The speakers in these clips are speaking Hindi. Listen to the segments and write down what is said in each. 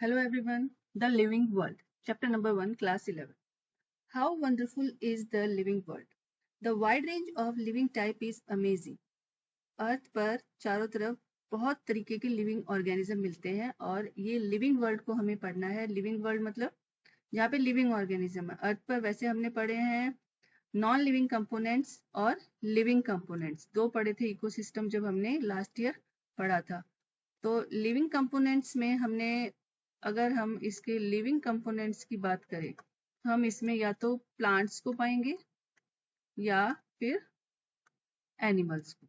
Hello everyone. The Living World, Chapter number 1, Class 11. How wonderful is the living world? The wide range of living type is amazing. अर्थ पर चारों तरफ बहुत तरीके के लिविंग ऑर्गेनिज्म मिलते हैं और ये लिविंग वर्ल्ड को हमें पढ़ना है। लिविंग वर्ल्ड मतलब जहाँ पे लिविंग ऑर्गेनिज्म है। अर्थ पर वैसे हमने पढ़े हैं नॉन लिविंग कंपोनेंट्स और लिविंग कंपोनेंट्स, दो पढ़े थे इकोसिस्टम जब हमने लास्ट ईयर पढ़ा था। तो लिविंग कंपोनेंट्स में हमने, अगर हम इसके लिविंग कंपोनेंट्स की बात करें, हम इसमें या तो प्लांट्स को पाएंगे या फिर एनिमल्स को,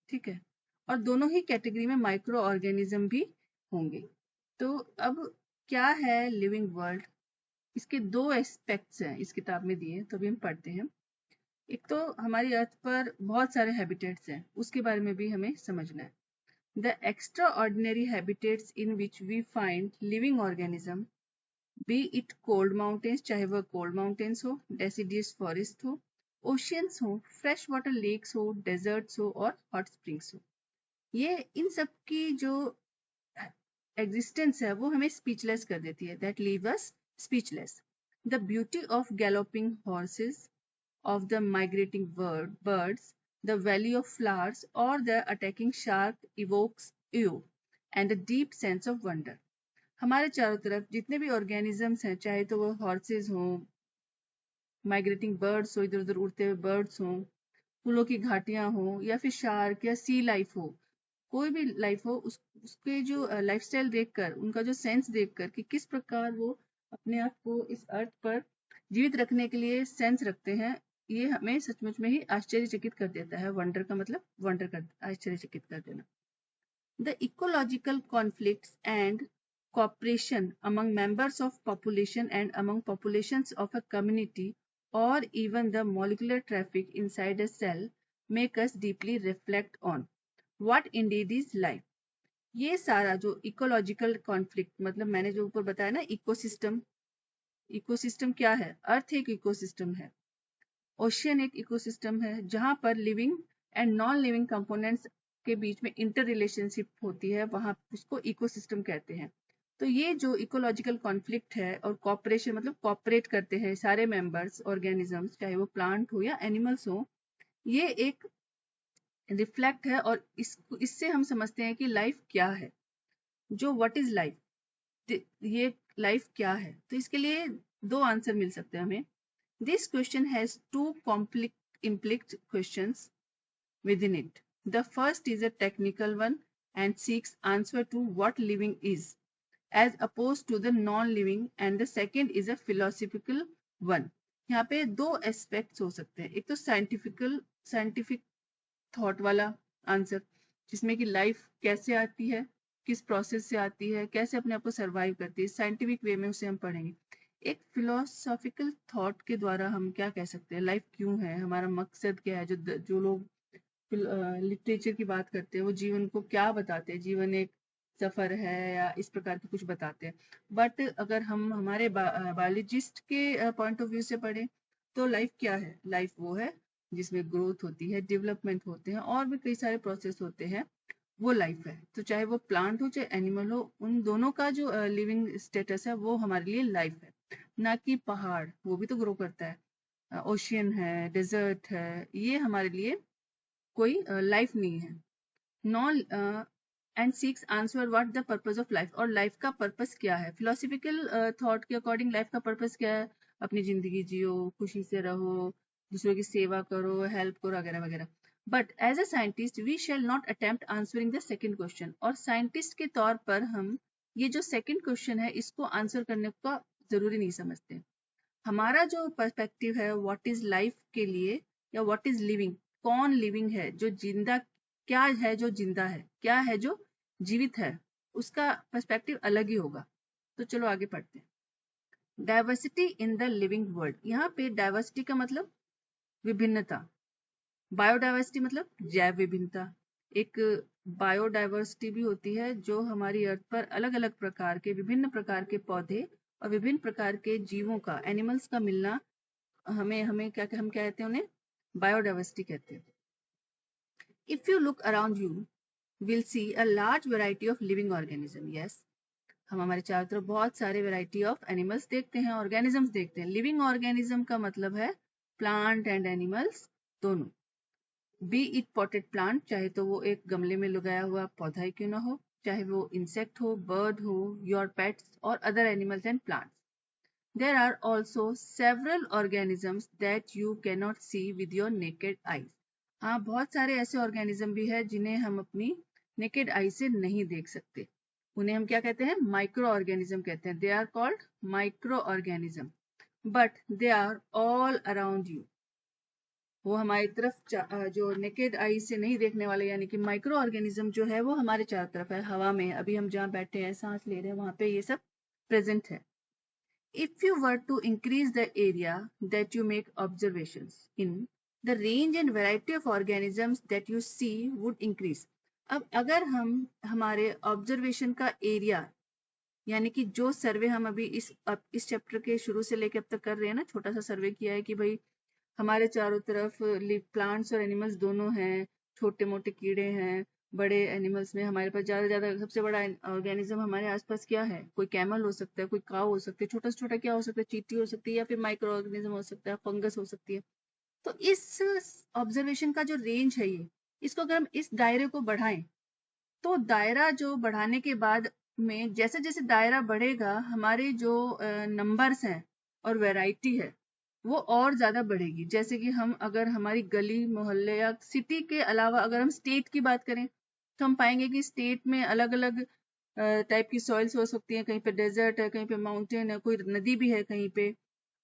ठीक है। और दोनों ही कैटेगरी में माइक्रो ऑर्गेनिज्म भी होंगे। तो अब क्या है लिविंग वर्ल्ड? इसके दो एस्पेक्ट्स हैं इस किताब में दिए, तो अभी हम पढ़ते हैं। एक तो हमारी अर्थ पर बहुत सारे हैबिटेट्स हैं, उसके बारे में भी हमें समझना है। The extraordinary habitats in which we find living organism, be it cold mountains, चाहे वह cold mountains हो, deciduous forest हो, oceans हो, fresh water lakes हो, deserts हो और hot springs हो, ये इन सब की जो existence है वो हमें speechless कर देती है, that leave us speechless. The beauty of galloping horses, of the migrating birds, the valley of flowers, or the attacking shark evokes awe and a deep sense of wonder. हमारे चारों तरफ जितने भी ऑर्गेनिजम्स हैं, चाहे तो वो हॉर्सेज हों, माइग्रेटिंग बर्ड्स हो, इधर उधर उड़ते हुए बर्ड्स हों, फूलों की घाटियां हों, या फिर शार्क या सी लाइफ हो, कोई भी लाइफ हो, उसके जो लाइफस्टाइल देखकर, उनका जो सेंस देखकर कि किस प्रकार वो अपने आप को इस अर्थ पर जीवित रखने के लिए सेंस रखते हैं, ये हमें सचमुच में ही आश्चर्यचकित कर देता है। वंडर का मतलब वंडर कर, आश्चर्यचकित कर देना। The ecological conflicts and cooperation among members of population and among populations of a community, or even the molecular traffic inside a cell, make us deeply reflect on what indeed is life. ये सारा जो इकोलॉजिकल कॉन्फ्लिक्ट, मतलब मैंने जो ऊपर बताया ना इकोसिस्टम, इकोसिस्टम क्या है? अर्थ एक इकोसिस्टम है, ओशियन एक इकोसिस्टम है, जहां पर living and non living components के बीच में इंटर रिलेशनशिप होती है, वहां उसको इकोसिस्टम कहते हैं। तो ये जो इकोलॉजिकल कॉन्फ्लिक्ट है और कॉपरेशन मतलब कॉपरेट करते हैं सारे मेंबर्स ऑर्गेनिजम्स, चाहे वो प्लांट हो या एनिमल्स हो, ये एक रिफ्लेक्ट है और इससे हम समझते हैं कि लाइफ क्या है, जो व्हाट इज लाइफ, ये लाइफ क्या है। तो इसके लिए दो आंसर मिल सकते हैं हमें। This question has two implied questions within it. The first is a technical one and seeks answer to what living is, as opposed to the non-living, and the second is a philosophical one. यहाँ पे दो एस्पेक्ट्स हो सकते हैं, एक तो साइंटिफिक थॉट वाला आंसर, जिसमें कि लाइफ कैसे आती है, किस प्रोसेस से आती है, कैसे अपने आप को सर्वाइव करती है, साइंटिफिक वे में उसे हम पढ़ेंगे। एक फिलोसॉफिकल थॉट के द्वारा हम क्या कह सकते हैं, लाइफ क्यों है, हमारा मकसद क्या है। जो लोग लिटरेचर की बात करते हैं वो जीवन को क्या बताते हैं, जीवन एक सफर है या इस प्रकार के कुछ बताते हैं। बट अगर हम हमारे बायोलॉजिस्ट के पॉइंट ऑफ व्यू से पढ़ें तो लाइफ क्या है? लाइफ वो है जिसमें ग्रोथ होती है, डेवलपमेंट होते हैं और भी कई सारे प्रोसेस होते हैं, वो लाइफ है। तो चाहे वो प्लांट हो चाहे एनिमल हो, उन दोनों का जो लिविंग स्टेटस है वो हमारे लिए लाइफ है, ना कि पहाड़, वो भी तो ग्रो करता है, ओशियन है, डेजर्ट है, ये हमारे लिए कोई लाइफ नहीं है। None and seeks answer what the purpose of life, और लाइफ का पर्पस क्या है। फिलोसफिकल थॉट के अकॉर्डिंग लाइफ का पर्पस क्या है? अपनी जिंदगी जियो, खुशी से रहो, दूसरों की सेवा करो, हेल्प करो, वगैरह वगैरह। But as a scientist we shall not attempt answering the second question, और साइंटिस्ट के तौर पर हम ये जो सेकेंड क्वेश्चन है इसको आंसर करने का जरूरी नहीं समझते। हमारा जो पर्सपेक्टिव है व्हाट इज लाइफ के लिए, या व्हाट इज लिविंग, कौन लिविंग है, जो जिंदा, क्या है जो जिंदा है, क्या है जो जीवित है, उसका पर्सपेक्टिव अलग ही होगा। तो चलो आगे पढ़ते हैं। Diversity in the living world, यहाँ पे डाइवर्सिटी का मतलब विभिन्नता, बायोडाइवर्सिटी मतलब जैव विभिन्नता। एक बायोडाइवर्सिटी भी होती है जो हमारी अर्थ पर अलग अलग प्रकार के, विभिन्न प्रकार के पौधे और विभिन्न प्रकार के जीवों का, एनिमल्स का मिलना, हमें हमें क्या हम कहते हैं, उन्हें बायोडाइवर्सिटी कहते हैं। If you look around you, we'll see a large variety of living organisms. Yes, हम हमारे चारों तरफ बहुत सारे वैरायटी ऑफ एनिमल्स देखते हैं, ऑर्गेनिजम्स देखते हैं। लिविंग ऑर्गेनिज्म का मतलब है प्लांट एंड एनिमल्स दोनों। बी इट पॉटेड प्लांट, चाहे तो वो एक गमले में लगाया हुआ पौधा ही क्यों ना हो, चाहे वो इंसेक्ट हो, बर्ड हो, योर पेट्स और other animals and plants. There are also several organisms that you cannot see with your naked eyes. हाँ, बहुत सारे ऐसे ऑर्गेनिज्म भी है जिन्हें हम अपनी नेकेड आई से नहीं देख सकते। उन्हें हम क्या कहते हैं? माइक्रो ऑर्गेनिज्म कहते हैं। They are called micro organism, but they are all around you. वो हमारी तरफ जो नेकेड आई से नहीं देखने वाले यानी कि माइक्रो ऑर्गेनिज्म जो है वो हमारे चारों तरफ है, हवा में, अभी हम जहाँ बैठे हैं, सांस ले रहे हैं, वहां पे ये सब प्रेजेंट है। If you were to increase the area that you make observations in, the range and variety of organisms that you see would increase. अब अगर हम हमारे ऑब्जर्वेशन का एरिया यानी कि जो सर्वे हम अभी इस चैप्टर के शुरू से लेकर अब तक कर रहे हैं ना, छोटा सा सर्वे किया है कि भाई हमारे चारों तरफ प्लांट्स और एनिमल्स दोनों हैं, छोटे मोटे कीड़े हैं, बड़े एनिमल्स में हमारे पास ज्यादा सबसे बड़ा ऑर्गेनिज्म हमारे आसपास क्या है? कोई कैमल हो सकता है, कोई काव हो सकती है, छोटा से छोटा क्या हो सकता है? चींटी हो सकती है, या फिर माइक्रो ऑर्गेनिज्म हो सकता है, फंगस हो सकती है। तो इस ऑब्जर्वेशन का जो रेंज है ये, इसको अगर हम इस दायरे को बढ़ाएं तो दायरा जो बढ़ाने के बाद में जैसे जैसे दायरा बढ़ेगा हमारे जो नंबर्स हैं और वैरायटी है वो और ज्यादा बढ़ेगी। जैसे कि हम अगर हमारी गली मोहल्ले या सिटी के अलावा अगर हम स्टेट की बात करें तो हम पाएंगे कि स्टेट में अलग अलग टाइप की सॉइल्स हो सकती हैं। कहीं पे डेजर्ट है, कहीं पे माउंटेन है, कोई नदी भी है कहीं पे,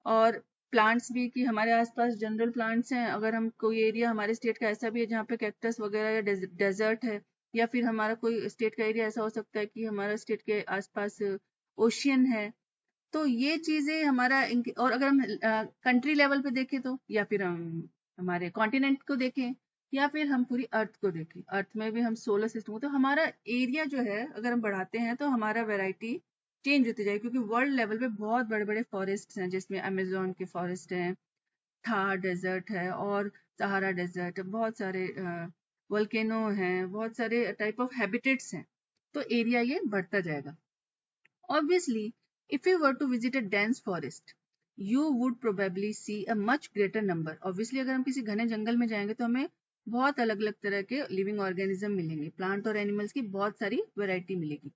और प्लांट्स भी कि हमारे आसपास जनरल प्लांट्स हैं। अगर हम कोई एरिया हमारे स्टेट का ऐसा भी है जहाँ पे कैक्टस वगैरह या डेजर्ट है, या फिर हमारा कोई स्टेट का एरिया ऐसा हो सकता है कि हमारा स्टेट के आसपास ओशियन है। तो ये चीजें हमारा और अगर हम कंट्री लेवल पे देखें तो, या फिर हम हमारे कॉन्टिनेंट को देखें, या फिर हम पूरी अर्थ को देखें, अर्थ में भी हम सोलर सिस्टम को, तो हमारा एरिया जो है अगर हम बढ़ाते हैं तो हमारा वैरायटी चेंज होती जाएगी। क्योंकि वर्ल्ड लेवल पे बहुत बड़े बड़े फॉरेस्ट हैं, जिसमें अमेजोन के फॉरेस्ट हैं, थार डेजर्ट है और सहारा डेजर्ट, बहुत सारे वोल्केनो हैं, बहुत सारे टाइप ऑफ हैबिटेट्स हैं। तो एरिया ये बढ़ता जाएगा। Obviously, if you were to visit a dense forest, you would probably see a much greater number. Obviously, अगर हम किसी घने जंगल में जाएंगे तो हमें बहुत अलग अलग तरह के लिविंग ऑर्गेनिज्म मिलेंगे, प्लांट और एनिमल्स की बहुत सारी वैरायटी मिलेगी।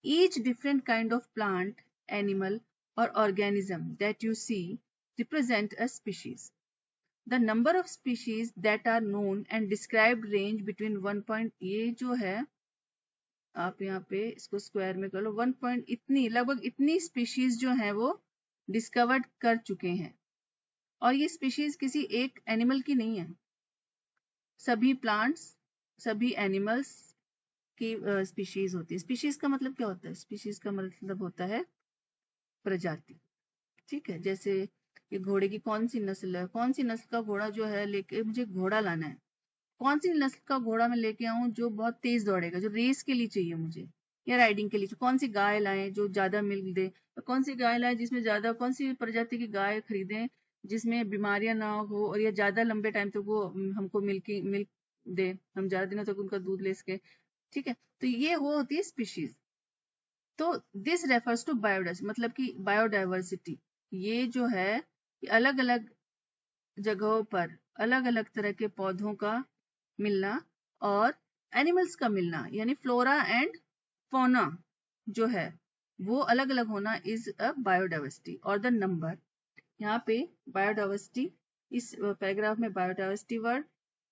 Each different kind of plant, animal or organism that you see represent a species. The number of species that are known and described range between 1. ये जो है आप यहाँ पे इसको स्क्वायर में कर लो, 1. इतनी लगभग इतनी स्पीशीज जो हैं वो डिस्कवर्ड कर चुके हैं। और ये स्पीशीज किसी एक एनिमल की नहीं है, सभी प्लांट्स, सभी एनिमल्स की स्पीशीज होती है। स्पीशीज का मतलब क्या होता है? स्पीशीज का मतलब होता है प्रजाति। ठीक है, जैसे ये घोड़े की कौन सी नस्ल है, कौन सी नस्ल का घोड़ा जो है लेके मुझे घोड़ा लाना है, कौन सी नस्ल का घोड़ा मैं लेके आऊं जो बहुत तेज दौड़ेगा, जो रेस के लिए चाहिए मुझे या राइडिंग के लिए, कौन सी गाय लाएं जो ज्यादा मिल्क दे, कौन सी गाय लाएं जिसमें ज्यादा, कौन सी प्रजाति की गाय खरीदें जिसमें बीमारियां ना हो और ये ज्यादा लंबे टाइम तक वो हमको मिल्क दे, हम ज्यादा दिनों तक उनका दूध ले सके। ठीक है, तो ये वो होती है स्पीशीज। तो दिस रेफर्स टू बायोडाइवर्सिटी, मतलब कि बायोडाइवर्सिटी ये जो है अलग अलग जगहों पर अलग अलग तरह के पौधों का मिलना और एनिमल्स का मिलना, यानी फ्लोरा एंड फौना जो है वो अलग अलग होना इज अ बायोडाइवर्सिटी। और द नंबर, यहाँ पे बायोडाइवर्सिटी, इस पैराग्राफ में बायोडाइवर्सिटी वर्ड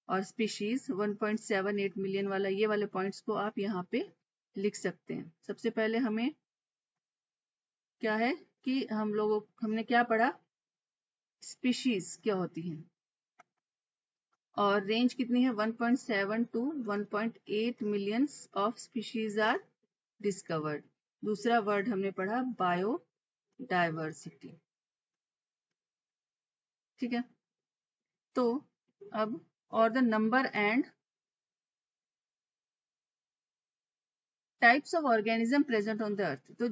और स्पीशीज 1.78 मिलियन वाला ये वाले पॉइंट्स को आप यहाँ पे लिख सकते हैं। सबसे पहले हमें क्या है कि हमने क्या पढ़ा, स्पीशीज क्या होती हैं, और रेंज कितनी है 1.7 to 1.8 million of species are discovered. दूसरा वर्ड हमने पढ़ा बायोडाइवर्सिटी। ठीक है, तो अब और the number and types of organism present on the earth, तो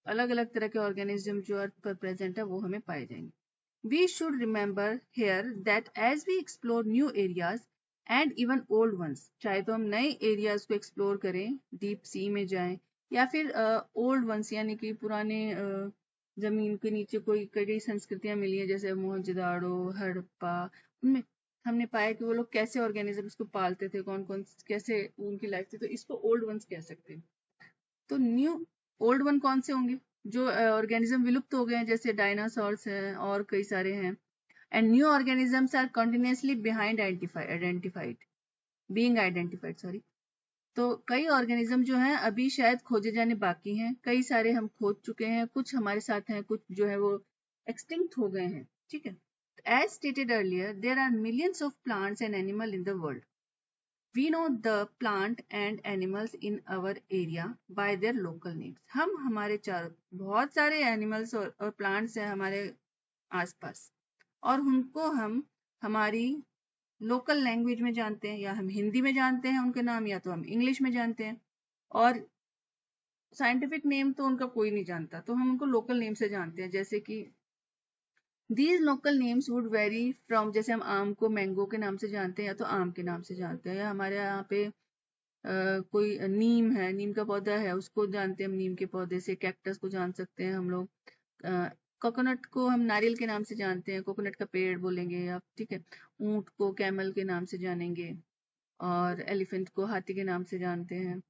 अलग अलग तरह के ऑर्गेनिज्म जो अर्थ पर प्रेजेंट है वो हमें पाए जाएंगे। We should remember here that as we explore new areas and even old ones, चाहे तो हम नए एरियाज को एक्सप्लोर करें, डीप सी में जाएं या फिर ओल्ड वंस, यानी कि पुराने जमीन के नीचे कोई कई संस्कृतियां मिली हैं, जैसे मोहनजोदाड़ो, हड़प्पा, उनमें हमने पाया कि वो लोग कैसे ऑर्गेनिजम्स को पालते थे, कौन कौन कैसे उनकी लाइफ थी, तो इसको ओल्ड वंस कह सकते हैं। तो न्यू ओल्ड वन कौन से होंगे? जो ऑर्गेनिज्म विलुप्त हो गए हैं, जैसे डायनासोर्स हैं और कई सारे हैं। And new organisms are continuously behind being identified, sorry. तो कई ऑर्गेनिज्म जो हैं अभी शायद खोजे जाने बाकी हैं, कई सारे हम खोज चुके हैं, कुछ हमारे साथ हैं, कुछ जो है वो एक्सटिंक्ट हो गए हैं, ठीक है। As stated earlier, there are millions of plants and animal in the world. We know the plant and animals in our area by their local names. हम हमारे चारों बहुत सारे एनिमल्स और प्लांट्स हैं हमारे आसपास, और उनको हम हमारी लोकल लैंग्वेज में जानते हैं, या हम हिंदी में जानते हैं उनके नाम, या तो हम इंग्लिश में जानते हैं। और साइंटिफिक नेम तो उनका कोई नहीं जानता, तो हम उनको लोकल नेम से जानते हैं। जैसे कि These local names would vary from, जैसे हम आम को मैंगो के नाम से जानते हैं, या तो आम के नाम से जानते हैं, या हमारे यहाँ पे कोई नीम है, नीम का पौधा है, उसको जानते हैं हम नीम के पौधे से। कैक्टस को जान सकते हैं हम लोग। कोकोनट को हम नारियल के नाम से जानते हैं, कोकोनट का पेड़ बोलेंगे आप, ठीक है। ऊंट को कैमल के नाम से जानेंगे, और एलिफेंट को हाथी के नाम से जानते हैं,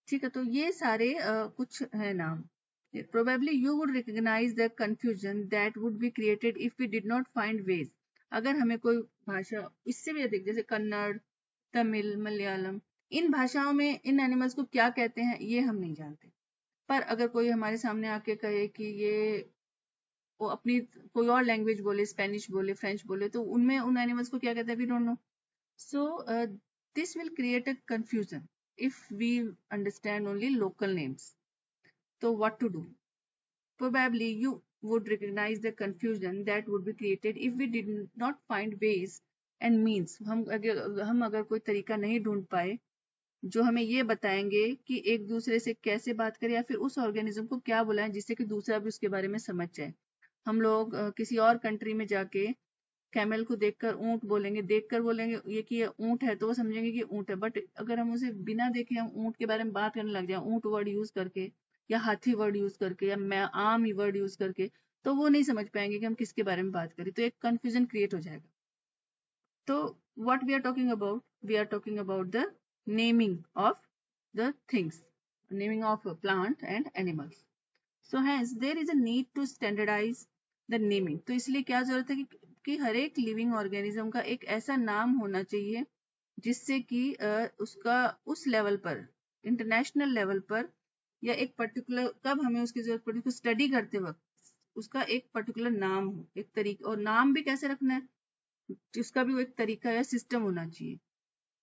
ठीक है। तो ये सारे कुछ है नाम। Probably you would recognize the confusion that would be created if we did not find ways. अगर हमें कोई भाषा इससे भी अधिक, जैसे कन्नड़, तमिल, मलयालम, इन भाषाओं में इन एनिमल्स को क्या कहते हैं ये हम नहीं जानते। पर अगर कोई हमारे सामने आके कहे कि ये वो अपनी कोई और लैंग्वेज बोले, स्पेनिश बोले, फ्रेंच बोले, तो उनमें उन एनिमल्स को क्या कहते हैं we don't know. So this will create a confusion if we understand only local names. So what to do? Probably you would recognize the confusion that would be created if we did not find ways and means. हम अगर कोई तरीका नहीं ढूंढ पाए जो हमें ये बताएंगे कि एक दूसरे से कैसे बात करें, या फिर उस ऑर्गेनिज्म को क्या बुलाएं जिससे कि दूसरा भी उसके बारे में समझ जाए। हम लोग किसी और कंट्री में जाके कैमल को देखकर ऊंट बोलेंगे, देखकर बोलेंगे ये कि ये ऊंट है, तो वो समझेंगे कि ऊंट है। बट अगर हम उसे बिना देखे हम ऊंट के बारे में बात करने लग जाए, ऊंट वर्ड यूज करके, या हाथी वर्ड यूज करके, या मैं आम वर्ड यूज करके, तो वो नहीं समझ पाएंगे कि हम किसके बारे में बात करें, तो एक कंफ्यूजन क्रिएट हो जाएगा। तो what we are talking about? We are talking about the naming of the things, naming of a plant and animals. So hence there is a need to standardize the naming. तो इसलिए क्या जरूरत है कि हर एक लिविंग ऑर्गेनिज्म का एक ऐसा नाम होना चाहिए जिससे कि उसका उस लेवल पर, इंटरनेशनल लेवल पर, या एक पर्टिकुलर कब हमें उसकी जरूरत पड़ी, उसको स्टडी करते वक्त उसका एक पर्टिकुलर नाम हो, एक तरीका। और नाम भी कैसे रखना है, जिसका भी वो एक तरीका या सिस्टम होना चाहिए।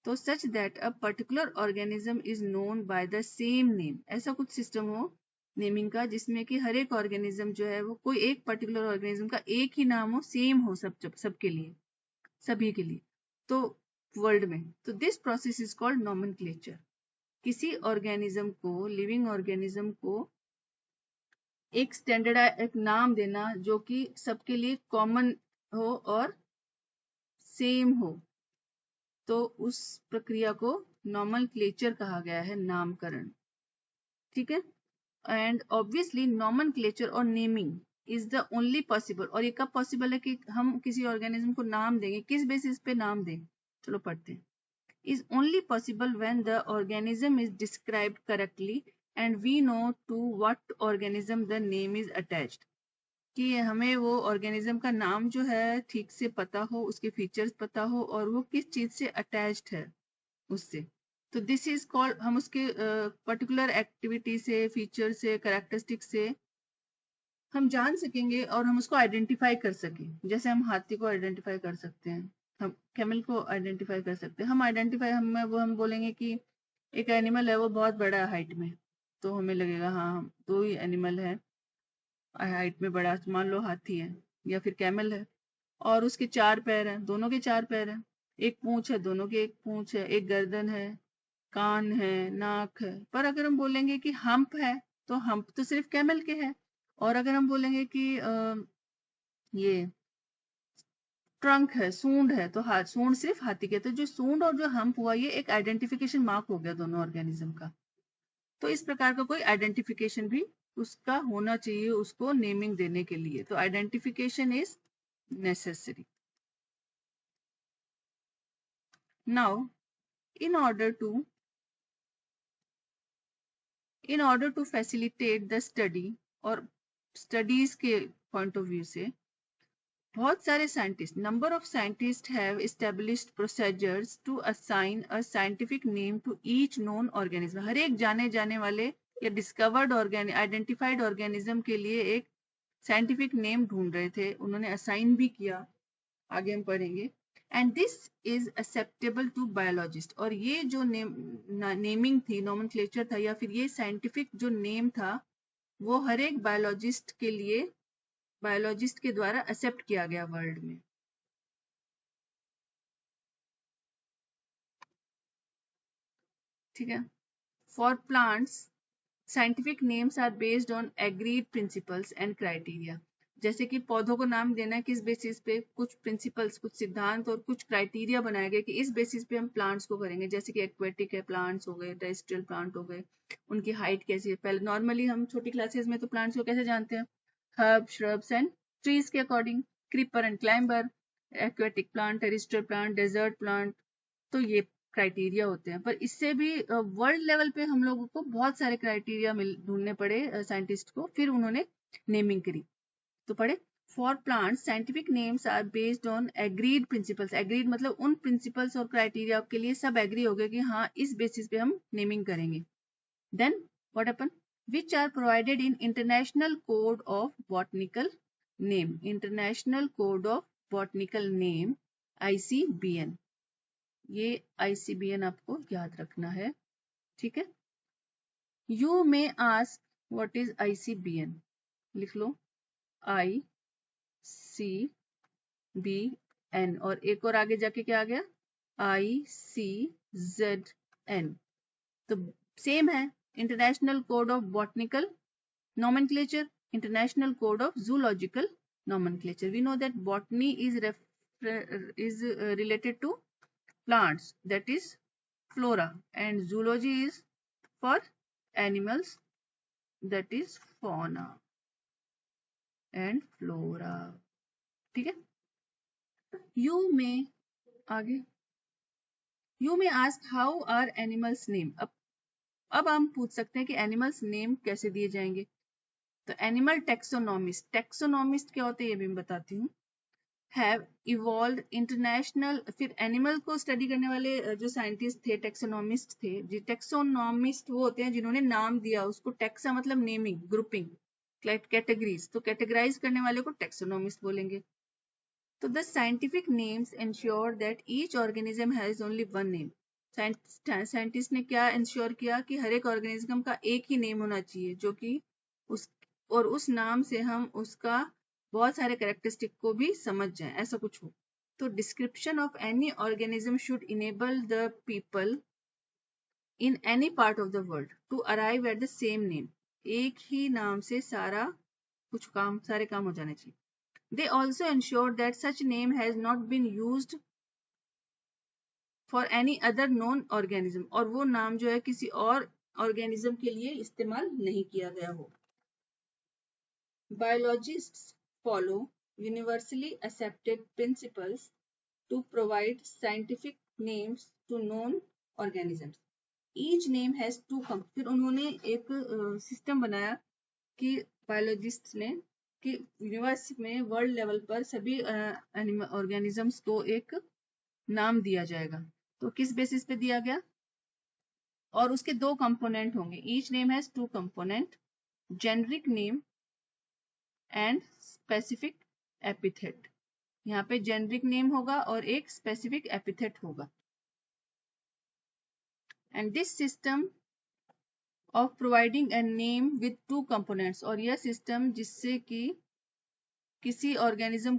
तो such that a particular organism is known by the same name, ऐसा कुछ सिस्टम हो नेमिंग का जिसमें कि हर एक ऑर्गेनिज्म जो है वो कोई एक पर्टिकुलर ऑर्गेनिज्म का एक ही नाम हो, सेम हो सबके लिए, सभी के लिए, तो वर्ल्ड में। तो this process is called nomenclature. किसी ऑर्गेनिज्म को, लिविंग ऑर्गेनिज्म को एक स्टैंडर्ड एक नाम देना जो कि सबके लिए कॉमन हो और सेम हो, तो उस प्रक्रिया को नॉमेनक्लेचर कहा गया है, नामकरण, ठीक है। एंड ऑब्वियसली नॉमेनक्लेचर और naming is the only possible. और ये कब पॉसिबल है कि हम किसी ऑर्गेनिज्म को नाम देंगे, किस बेसिस पे नाम दें, चलो पढ़ते हैं। is only possible when the organism is described correctly and we know to what organism the name is attached. कि हमें वो ऑर्गेनिज्म का नाम जो है ठीक से पता हो, उसके फीचर्स पता हो, और वो किस चीज से अटैच्ड है उससे। तो दिस इज कॉल्ड, हम उसके पर्टिकुलर एक्टिविटी से, फीचर से, कैरेक्टरिस्टिक से हम जान सकेंगे और हम उसको आइडेंटिफाई कर सकें। जैसे हम हाथी को आइडेंटिफाई कर सकते हैं, हम कैमल को आइडेंटिफाई कर सकते हैं। हम आइडेंटिफाई हम बोलेंगे कि एक एनिमल है वो बहुत बड़ा है हाइट में, तो हमें लगेगा हाँ हम दो ही एनिमल है हाइट में बड़ा, मान लो हाथी है या फिर कैमल है, और उसके 4 पैर हैं, दोनों के 4 पैर हैं, एक पूंछ है, दोनों की एक पूंछ है, एक गर्दन है, कान है, नाक है। पर अगर हम बोलेंगे कि हम्प है, तो हम्प तो सिर्फ कैमल के है। और अगर हम बोलेंगे कि ये ट्रंक है, सूंड है, तो सूंड सिर्फ हाथी के। तो जो सूंड और जो हम्प हुआ, ये एक आइडेंटिफिकेशन मार्क हो गया दोनों ऑर्गेनिज्म का। तो इस प्रकार का कोई आइडेंटिफिकेशन भी उसका होना चाहिए उसको नेमिंग देने के लिए। तो identification is necessary. Now in order to facilitate the study और स्टडीज के पॉइंट ऑफ व्यू से बहुत सारे scientist number of scientist have established procedures to assign a scientific name to each known organism. हर एक जाने जाने वाले या डिस्कवर्ड आइडेंटिफाइड ऑर्गेनिज्म के लिए एक साइंटिफिक नेम ढूंढ रहे थे, उन्होंने असाइन भी किया, आगे हम पढ़ेंगे। And this is acceptable to biologist. और ये जो नेमिंग थी, नोमेनक्लेचर था या फिर ये साइंटिफिक जो नेम था वो हर एक बायोलॉजिस्ट के लिए, बायोलॉजिस्ट के द्वारा एक्सेप्ट किया गया वर्ल्ड में। ठीक है। For plants scientific names are based on agreed principles and criteria. जैसे कि पौधों को नाम देना है किस बेसिस पे, कुछ प्रिंसिपल्स, कुछ सिद्धांत और कुछ क्राइटेरिया बनाए गए कि इस बेसिस पे हम प्लांट्स को करेंगे। जैसे कि एक्वेटिक है, प्लांट्स हो गए, टेरेस्ट्रियल प्लांट हो गए, उनकी हाइट कैसी है। पहले नॉर्मली हम छोटी क्लासेस में तो प्लांट्स को कैसे जानते हैं, हर्ब, श्रब्स एंड ट्रीज के according, creeper and climber, aquatic plant, terrestrial plant, desert plant. तो ये क्राइटेरिया होते हैं। पर इससे भी वर्ल्ड लेवल पे हम लोगों को बहुत सारे क्राइटेरिया ढूंढने पड़े साइंटिस्ट को, फिर उन्होंने नेमिंग करी। तो पढ़े, for plants scientific names are based on agreed principles. Agreed मतलब उन प्रिंसिपल्स और क्राइटेरिया के लिए सब एग्री हो गए कि हाँ इस बेसिस पे हम नेमिंग करेंगे। Then what happen, which are provided in international code of botanical name. International code of botanical name, ICBN। ये ICBN आपको याद रखना है। ठीक है। You may ask what is ICBN, लिख लो ICBN और एक और आगे जाके क्या आ गया, ICZN। तो सेम है, international code of botanical nomenclature, international code of zoological nomenclature. We know that botany is related to plants, that is flora, and zoology is for animals, that is fauna and flora. ठीक है। You may आगे, you may ask how are animals name। अब हम पूछ सकते हैं कि एनिमल्स नेम कैसे दिए जाएंगे। तो एनिमल टेक्सोनॉमिस्ट, टेक्सोनॉमिस्ट क्या होते हैं ये भी मैं बताती हूँ। हैव इवॉल्व इंटरनेशनल, फिर एनिमल को स्टडी करने वाले जो साइंटिस्ट थे टेक्सोनॉमिस्ट थे जी। टेक्सोनॉमिस्ट वो होते हैं जिन्होंने नाम दिया उसको, टेक्सा मतलब नेमिंग, ग्रुपिंग, कैटेगरीज, तो कैटेगराइज करने वाले को टेक्सोनॉमिस्ट बोलेंगे। तो the scientific names ensure that each organism has only one name. Scientist ने क्या इंश्योर किया कि हर एक ऑर्गेनिज्म का एक ही नेम होना चाहिए, जो कि उस नाम से हम उसका बहुत सारे कैरेक्टरिस्टिक को भी समझ जाएं, ऐसा कुछ हो। तो description of any organism should enable the people in any part of the world to arrive at the same name. एक ही नाम से सारे काम हो जाने चाहिए। They also ensure that such name has not been used for any other known organism, और वो नाम जो है किसी और ऑर्गेनिज्म के लिए इस्तेमाल नहीं किया गया हो। Biologists follow universally accepted principles to provide scientific names to known organisms. Each name has two फिर उन्होंने एक सिस्टम बनाया कि बायोलॉजिस्ट ने कि यूनिवर्स में वर्ल्ड लेवल पर सभी ऑर्गेनिजम्स को एक नाम दिया जाएगा। तो किस बेसिस पे दिया गया, और उसके दो कंपोनेंट होंगे। Each name has two component, generic name and specific epithet. यहाँ पे जेनरिक नेम होगा और एक स्पेसिफिक एपिथेट होगा। And this system of providing a name with two components, और यह सिस्टम जिससे कि किसी ऑर्गेनिज्म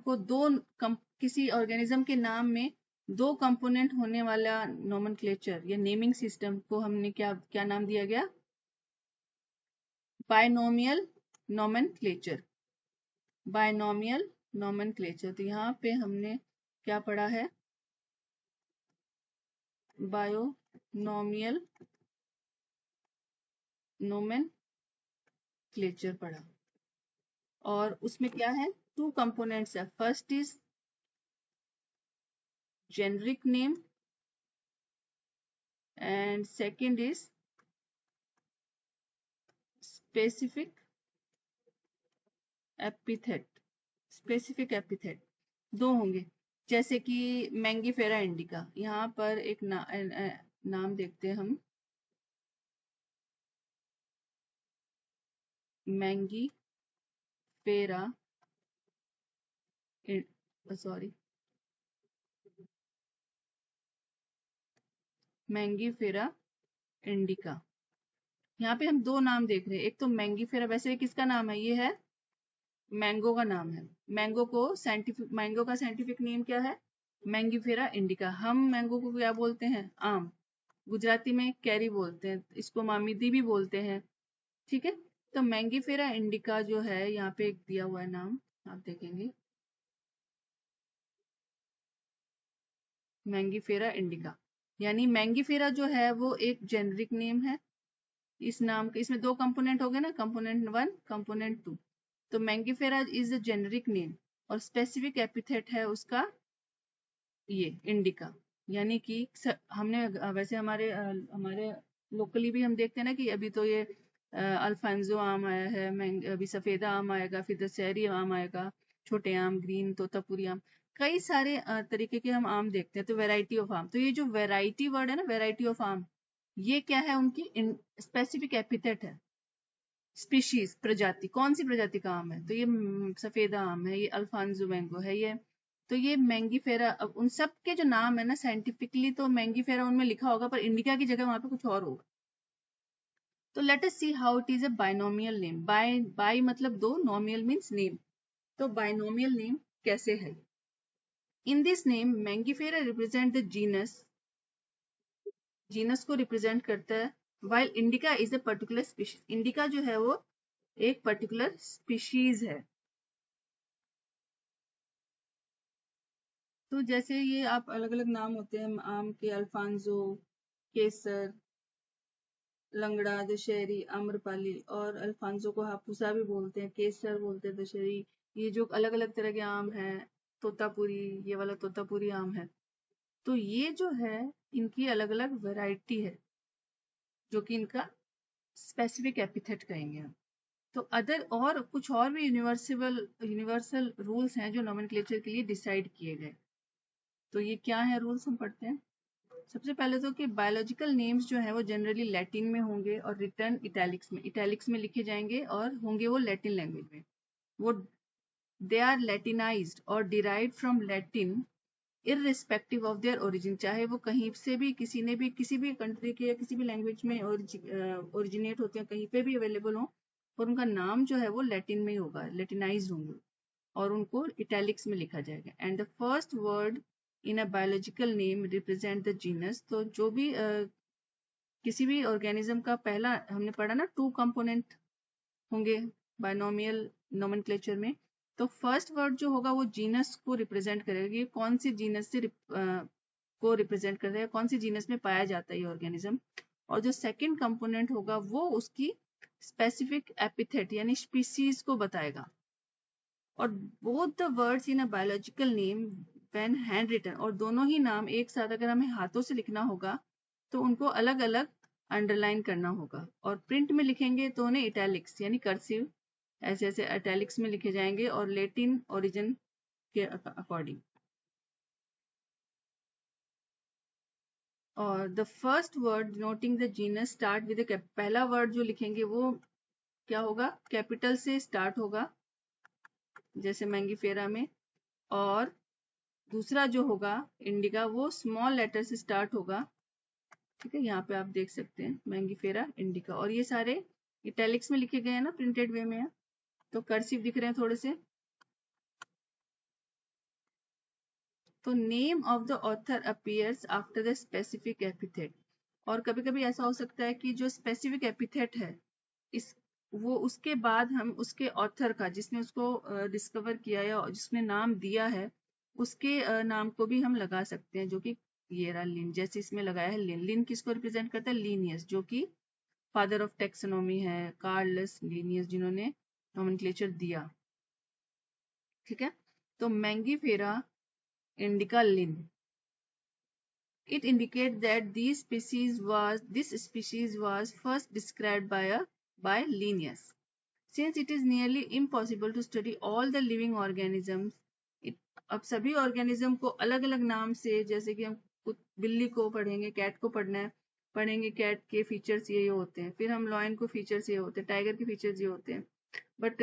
के नाम में दो कंपोनेंट होने वाला नोमेनक्लेचर या नेमिंग सिस्टम को हमने क्या नाम दिया गया, बायनोमियल नोमेनक्लेचर। बायनोमियल नोमेनक्लेचर, तो यहाँ पे हमने क्या पढ़ा है, बायोनोमियल नोमेनक्लेचर पढ़ा, और उसमें क्या है, 2 कंपोनेंट्स है। First is generic name and second is specific epithet. Specific epithet 2 होंगे, जैसे कि मैंगीफेरा इंडिका। यहाँ पर एक नाम देखते हैं हम, मैंगीफेरा सॉरी मैंगीफेरा इंडिका। यहाँ पे हम 2 नाम देख रहे हैं, एक तो मैंगीफेरा, वैसे किसका नाम है, ये है मैंगो का नाम है। मैंगो का साइंटिफिक नेम क्या है, मैंगीफेरा इंडिका। हम मैंगो को क्या बोलते हैं, आम, गुजराती में कैरी बोलते हैं, इसको मामीदी भी बोलते हैं, ठीक है। तो मैंगीफेरा इंडिका जो है, यहाँ पे एक दिया हुआ है नाम, आप देखेंगे, मैंगीफेरा इंडिका। यानी मैंगीफेरा जो है वो एक जेनरिक नेम है। इस नाम के, इसमें 2 कंपोनेंट हो गए ना, कंपोनेंट 1, कंपोनेंट 2। तो Mangifera is a generic name, और स्पेसिफिक एपिथेट है उसका ये इंडिका। यानी कि हमने वैसे हमारे लोकली भी हम देखते हैं ना कि अभी तो ये अल्फांजो आम आया है, अभी सफेदा आम आएगा, फिर दशहरी आम आएगा, छोटे आम, ग्रीन तोतापुरी आम, कई सारे तरीके के हम आम देखते हैं। तो वैरायटी ऑफ आम, तो ये जो वैरायटी वर्ड है ना, वैरायटी ऑफ आम, ये क्या है, उनकी स्पेसिफिक एपिथेट है। स्पीशीज, प्रजाति, कौन सी प्रजाति का आम है, तो ये सफेदा आम है, ये अल्फांजो मैंगो है, ये तो ये मैंगीफेरा। अब उन सब के जो नाम है ना साइंटिफिकली, तो मैंगीफेरा उनमें लिखा होगा, पर इंडिका की जगह वहां पे कुछ और होगा। तो let us see how it is a binomial name. Bi मतलब 2, नोमियल मीन्स नेम। तो बाइनोमियल नेम कैसे है, in this name Mangifera represent the genus, genus को रिप्रेजेंट करता है, while indica is a particular species. Indica जो है वो एक पर्टिकुलर स्पीशीज है। तो जैसे ये आप अलग अलग नाम होते हैं आम के, अल्फांजो, केसर, लंगड़ा, दशहरी, आम्रपाली, और अल्फांजो को हापुसा भी बोलते हैं, केसर बोलते हैं, दशहरी। ये जो अलग अलग तरह के आम हैं, तोतापुरी, ये वाला तोतापुरी आम है। तो ये जो है, इनकी अलग अलग वैरायटी है, जो कि इनका स्पेसिफिक एपिथेट कहेंगे हम। तो अदर और कुछ और भी यूनिवर्सल रूल्स हैं जो नोमेनक्लेचर के लिए डिसाइड किए गए। तो ये क्या है रूल्स, हम पढ़ते हैं। सबसे पहले तो कि बायोलॉजिकल नेम्स जो है वो जनरली लैटिन में होंगे और रिटर्न इटैलिक्स में लिखे जाएंगे, और होंगे वो लैटिन लैंग्वेज में। वो दे आर लैटिनाइज्ड और derived from Latin irrespective of their origin. चाहे वो कहीं से भी, किसी भी कंट्री के या किसी भी लैंग्वेज में ओरिजिनेट होते हैं, कहीं पे भी अवेलेबल हो, और उनका नाम जो है वो लैटिन में ही होगा, लैटिनाइज होंगे, और उनको इटैलिक्स में लिखा जाएगा। And the first word in a biological name represent the genus. तो जो भी किसी भी ऑर्गेनिज्म का पहला, हमने पढ़ा ना 2 कंपोनेंट होंगे बाइनोमियल नोमेनक्लेचर में, तो फर्स्ट वर्ड जो होगा वो जीनस को रिप्रेजेंट करेगा, ये कौन सी जीनस से को रिप्रेजेंट कर रहा है, कौन सी जीनस में पाया जाता है ये ऑर्गेनिज्म। और जो सेकंड कंपोनेंट होगा वो उसकी स्पेसिफिक एपिथेट यानी स्पीसीज को बताएगा। और both the words in a biological name when hand written, और दोनों ही नाम एक साथ अगर हमें हाथों से लिखना होगा तो उनको अलग अलग अंडरलाइन करना होगा, और प्रिंट में लिखेंगे तो उन्हें इटैलिक्स यानी कर्सिव ऐसे ऐसे इटैलिक्स में लिखे जाएंगे, और लैटिन ओरिजिन के अकॉर्डिंग। और the first word denoting the genus start with, पहला वर्ड जो लिखेंगे वो क्या होगा, कैपिटल से स्टार्ट होगा, जैसे मैंगीफेरा में, और दूसरा जो होगा इंडिका वो स्मॉल लेटर से स्टार्ट होगा, ठीक है। यहाँ पे आप देख सकते हैं मैंगीफेरा इंडिका, और ये सारे इटैलिक्स में लिखे गए हैं ना, प्रिंटेड वे में है, तो कर्सिव दिख रहे हैं थोड़े से। तो name of the author appears after the specific epithet. और कभी कभी ऐसा हो सकता है कि जो स्पेसिफिक एपिथेट है इस वो उसके बाद हम उसके ऑथर का, जिसने उसको डिस्कवर किया या जिसने नाम दिया है, उसके नाम को भी हम लगा सकते हैं, जो कि ये रहा लिन, जैसे इसमें लगाया है लिन। लिन किसको रिप्रेजेंट करता है, लीनियस, जो कि फादर ऑफ टेक्सोनॉमी है कार्लस लिनियस, जिन्होंने नोमेनक्लेचर दिया। ठीक है, तो Mangifera indica Lin, it indicates that this species was first described by Linnaeus. Since it is nearly impossible to study all the living organisms, अब सभी ऑर्गेनिज्म को अलग अलग नाम से, जैसे कि हम बिल्ली को पढ़ेंगे, कैट को पढ़ेंगे कैट के फीचर्स ये होते हैं, फिर हम लॉयन को फीचर्स ये होते हैं, टाइगर के फीचर्स ये होते हैं, बट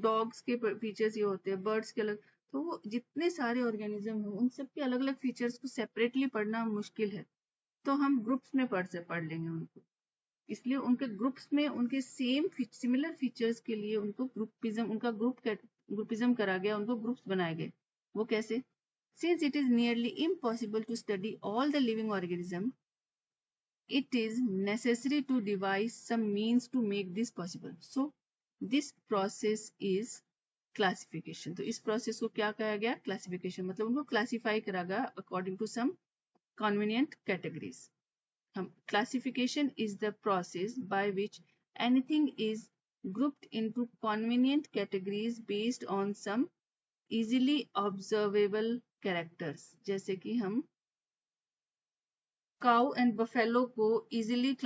डॉग्स के फीचर्स ये होते हैं, बर्ड्स के अलग। तो वो जितने सारे ऑर्गेनिज्म हैं उन सब के अलग अलग फीचर्स को सेपरेटली पढ़ना मुश्किल है, तो हम ग्रुप्स में पढ़ लेंगे उनको। इसलिए उनके ग्रुप्स में उनके सिमिलर फीचर्स के लिए उनको ग्रुपिज्म करा गया, उनको ग्रुप्स बनाए गए। वो कैसे? Since it is nearly impossible to study all the living organism, it is necessary to devise some means to make this possible. So, this process is classification. तो इस प्रोसेस को क्या कहा गया? क्लासिफिकेशन। मतलब उनको क्लासिफाई करा गया according to some convenient categories. हम classification is the process by which anything is grouped into convenient categories based on some easily observable characters। जैसे कि हम काउ एंड बफेलो को इजीली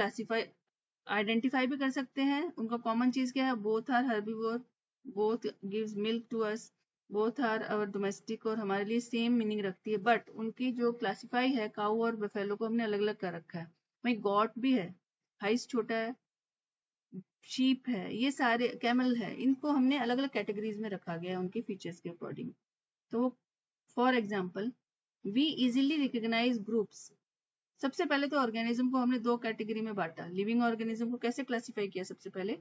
आइडेंटिफाई भी कर सकते हैं। उनका कॉमन चीज क्या है? Both are herbivore, both gives milk to us, both are our domestic, और हमारे लिए सेम मीनिंग रखती है। बट उनकी जो क्लासिफाई है, काउ और बफेलो को हमने अलग अलग कर रखा है। वही गॉट भी है, हाइस छोटा है, शीप है, ये सारे कैमल है, इनको हमने अलग अलग कैटेगरीज में रखा गया है उनके फीचर्स के अकॉर्डिंग। तो for example, we easily recognise groups. सबसे पहले तो ऑर्गेनिज्म को हमने दो कैटेगरी में बांटा। लिविंग ऑर्गेनिज्म को कैसे क्लासिफाई किया? सबसे पहले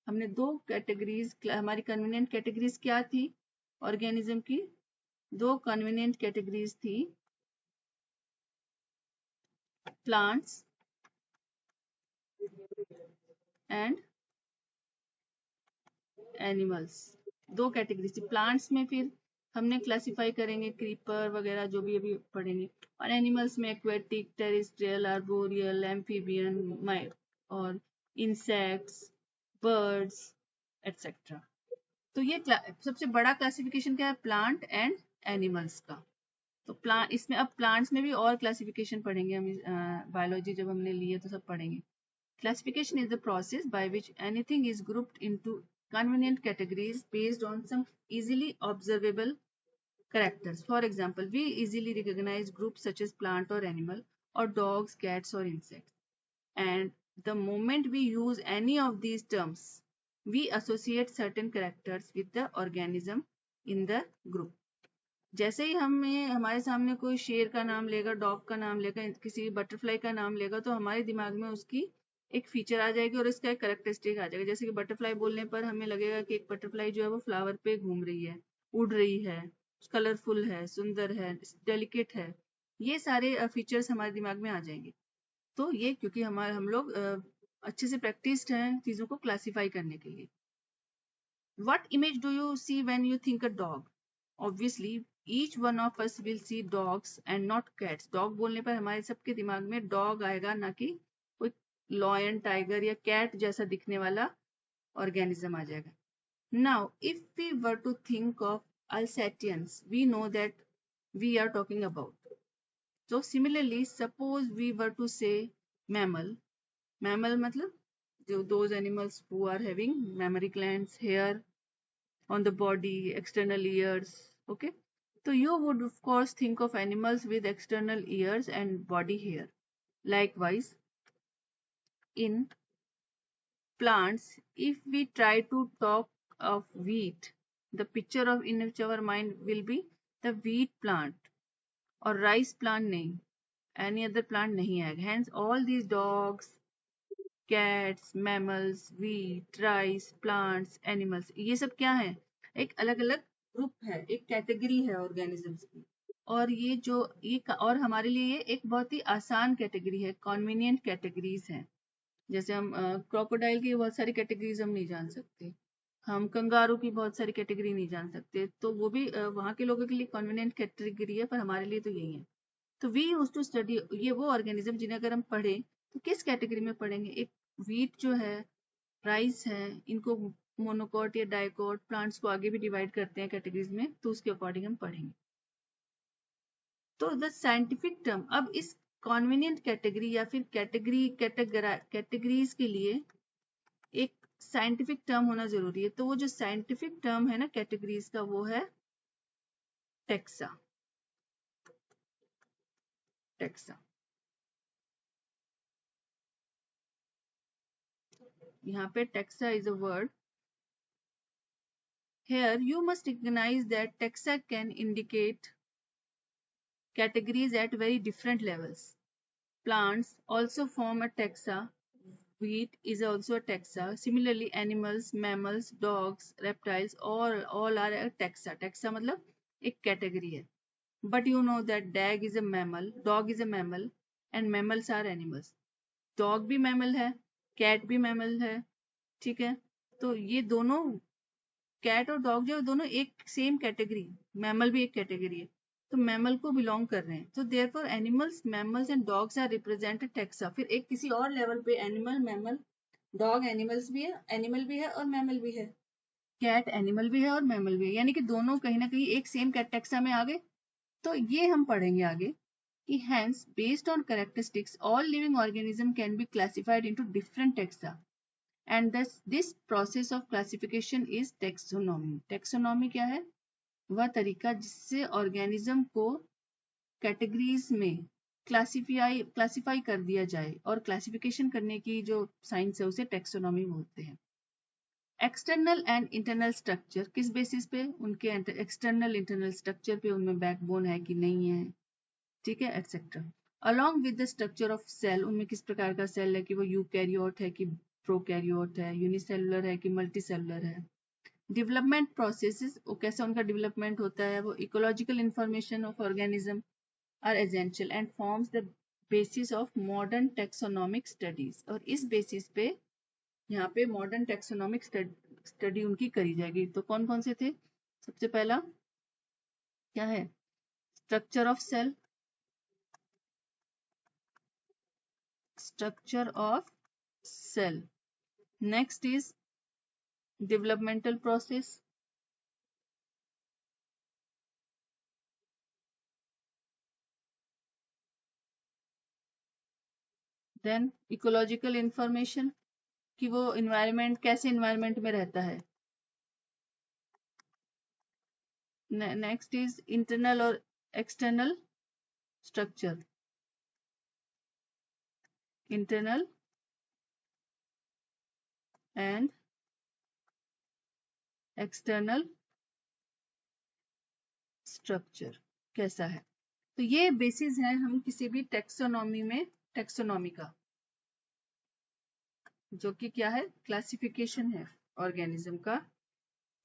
हमने दो कैटेगरीज, हमारी कन्वीनियंट कैटेगरीज क्या थी ऑर्गेनिज्म की? दो कन्वीनियंट कैटेगरीज थी, प्लांट्स एंड एनिमल्स। दो कैटेगरीज थी। प्लांट्स में फिर हमने क्लासिफाई करेंगे क्रीपर वगैरह जो भी अभी पढ़ेंगे, और एनिमल्स में एक्वेटिक, टेरेस्ट्रियल, आर्बोरियल, एम्फीबियन और इंसेक्ट्स, बर्ड्स एटसेट्रा। तो ये सबसे बड़ा क्लासिफिकेशन क्या है? प्लांट एंड एनिमल्स का। तो इसमें अब प्लांट्स में भी और क्लासिफिकेशन पढ़ेंगे हम, बायोलॉजी जब हमने लिए तो सब पढ़ेंगे। Classification is the process by which anything is grouped into convenient categories based on some easily observable characters. For example, we easily recognize groups such as plant or animal, or dogs, cats, or insects. And the moment we use any of these terms, we associate certain characters with the organism in the group. जैसे ही हमारे सामने कोई शेर का नाम लेगा, डॉग का नाम लेगा, किसी बटरफ्लाई का नाम लेगा, तो हमारे दिमाग में उसकी एक फीचर आ जाएगी और इसका एक कैरेक्टरिस्टिक आ जाएगा। जैसे कि बटरफ्लाई बोलने पर हमें लगेगा कि एक बटरफ्लाई जो है वो फ्लावर पे घूम रही है, उड़ रही है, कलरफुल है, सुंदर है, डेलिकेट है। ये सारे फीचर्स हमारे दिमाग में आ जाएंगे। तो ये क्योंकि हम लोग अच्छे से प्रैक्टिस्ड हैं चीजों को क्लासिफाई करने के लिए। What image do you see when you think a dog? Obviously, each one of us will see dogs and not cats. Dog बोलने पर हमारे सबके दिमाग में dog आएगा, ना कि कोई लॉयन, टाइगर या कैट जैसा दिखने वाला ऑर्गेनिज्म आ जाएगा। Now, if we were to think of Alsatians, we know that we are talking about. So similarly, suppose we were to say mammal. Mammal मतलब those animals who are having mammary glands, hair on the body, external ears. Okay, so you would of course think of animals with external ears and body hair. Likewise, in plants, if we try to talk of wheat, the picture of in which our mind will be the wheat plant, or rice plant नहीं, any other plant नहीं आएगा। Hence all these dogs, cats, mammals, wheat, rice, plants, animals, ये सब क्या है? एक अलग अलग ग्रुप है, एक कैटेगरी है ऑर्गेनिजम्स की। और और हमारे लिए ये एक बहुत ही आसान कैटेगरी है, कॉन्वीनियंट कैटेगरीज हैं। जैसे हम क्रोकोडाइल की बहुत सारी कैटेगरीज हम नहीं जान सकते, हम कंगारू की बहुत सारी कैटेगरी नहीं जान सकते, तो वो भी वहाँ के लोगों के लिए कॉन्वीनियंट कैटेगरी है, पर हमारे लिए तो यही है। तो वी यूज टू स्टडी, ये वो ऑर्गेनिज्म जिन्हें अगर हम पढ़े तो किस कैटेगरी में पढ़ेंगे? एक व्हीट जो है, राइस है, इनको मोनोकॉट या डाइकॉट प्लांट्स को आगे भी डिवाइड करते हैं कैटेगरीज में, तो उसके अकॉर्डिंग हम पढ़ेंगे। तो द साइंटिफिक टर्म, अब इस कॉन्वीनियंट कैटेगरी या फिर कैटेगरीज के लिए एक साइंटिफिक टर्म होना जरूरी है। तो वो जो साइंटिफिक टर्म है ना कैटेगरीज का, वो है टेक्सा। टेक्सा, यहाँ पे taxa is a word. Here you must recognize that taxa can indicate categories at very different levels. Plants also form a taxa. Wheat is also a taxa. Similarly, animals, mammals, dogs, reptiles, all are a taxa. Taxa मतलब एक category है. But you know that dog is a mammal, and mammals are animals. Dog भी mammal है, cat भी mammal है, ठीक है? तो ये दोनों कैट और डॉग जो दोनों एक सेम कैटेगरी, मैमल भी एक कैटेगरी है, तो मैमल को बिलोंग कर रहे हैं। तो therefore animals, mammals and dogs are represented taxa. फिर एक किसी और लेवल पे एनिमल, मैमल, डॉग एनिमल्स भी है, एनिमल भी है और मैमल भी है, कैट एनिमल भी है और मैमल भी है, यानी कि दोनों कहीं ना कहीं एक सेम टेक्सा में आ गए। तो ये हम पढ़ेंगे आगे कि hence based on characteristics all living organism can be classified into different taxa, and this process of classification is taxonomy. Taxonomy क्या है? वह तरीका जिससे ऑर्गेनिज्म को कैटेगरीज में क्लासिफाई कर दिया जाए, और क्लासिफिकेशन करने की जो साइंस है उसे टेक्सोनॉमी बोलते हैं। एक्सटर्नल एंड इंटरनल स्ट्रक्चर, किस बेसिस पे? उनके एक्सटर्नल इंटरनल स्ट्रक्चर पे, उनमें बैकबोन है कि नहीं है, ठीक है, etcetera. Along with the structure of cell, उनमें किस प्रकार का सेल है, कि वो यूकैरियोट है कि प्रोकैरियोट है, यूनिसेलुलर है कि मल्टीसेलुलर है। डेवलपमेंट प्रोसेसेस, वो कैसे उनका डेवलपमेंट होता है, वो ecological information of organism are essential and forms the basis of modern taxonomic studies. और इस बेसिस पे यहाँ पे मॉडर्न टेक्सोनॉमिक स्टडी उनकी करी जाएगी। तो कौन कौन से थे? सबसे पहला क्या है? Structure of cell, structure of cell. Next is developmental process, then ecological information, कि वो environment कैसे environment में रहता है। नेक्स्ट इज इंटरनल और external structure, internal and external structure कैसा है। तो ये बेसिस है हम किसी भी टेक्सोनॉमी में, टेक्सोनॉमी का, जो कि क्या है? क्लासिफिकेशन है ऑर्गेनिज्म का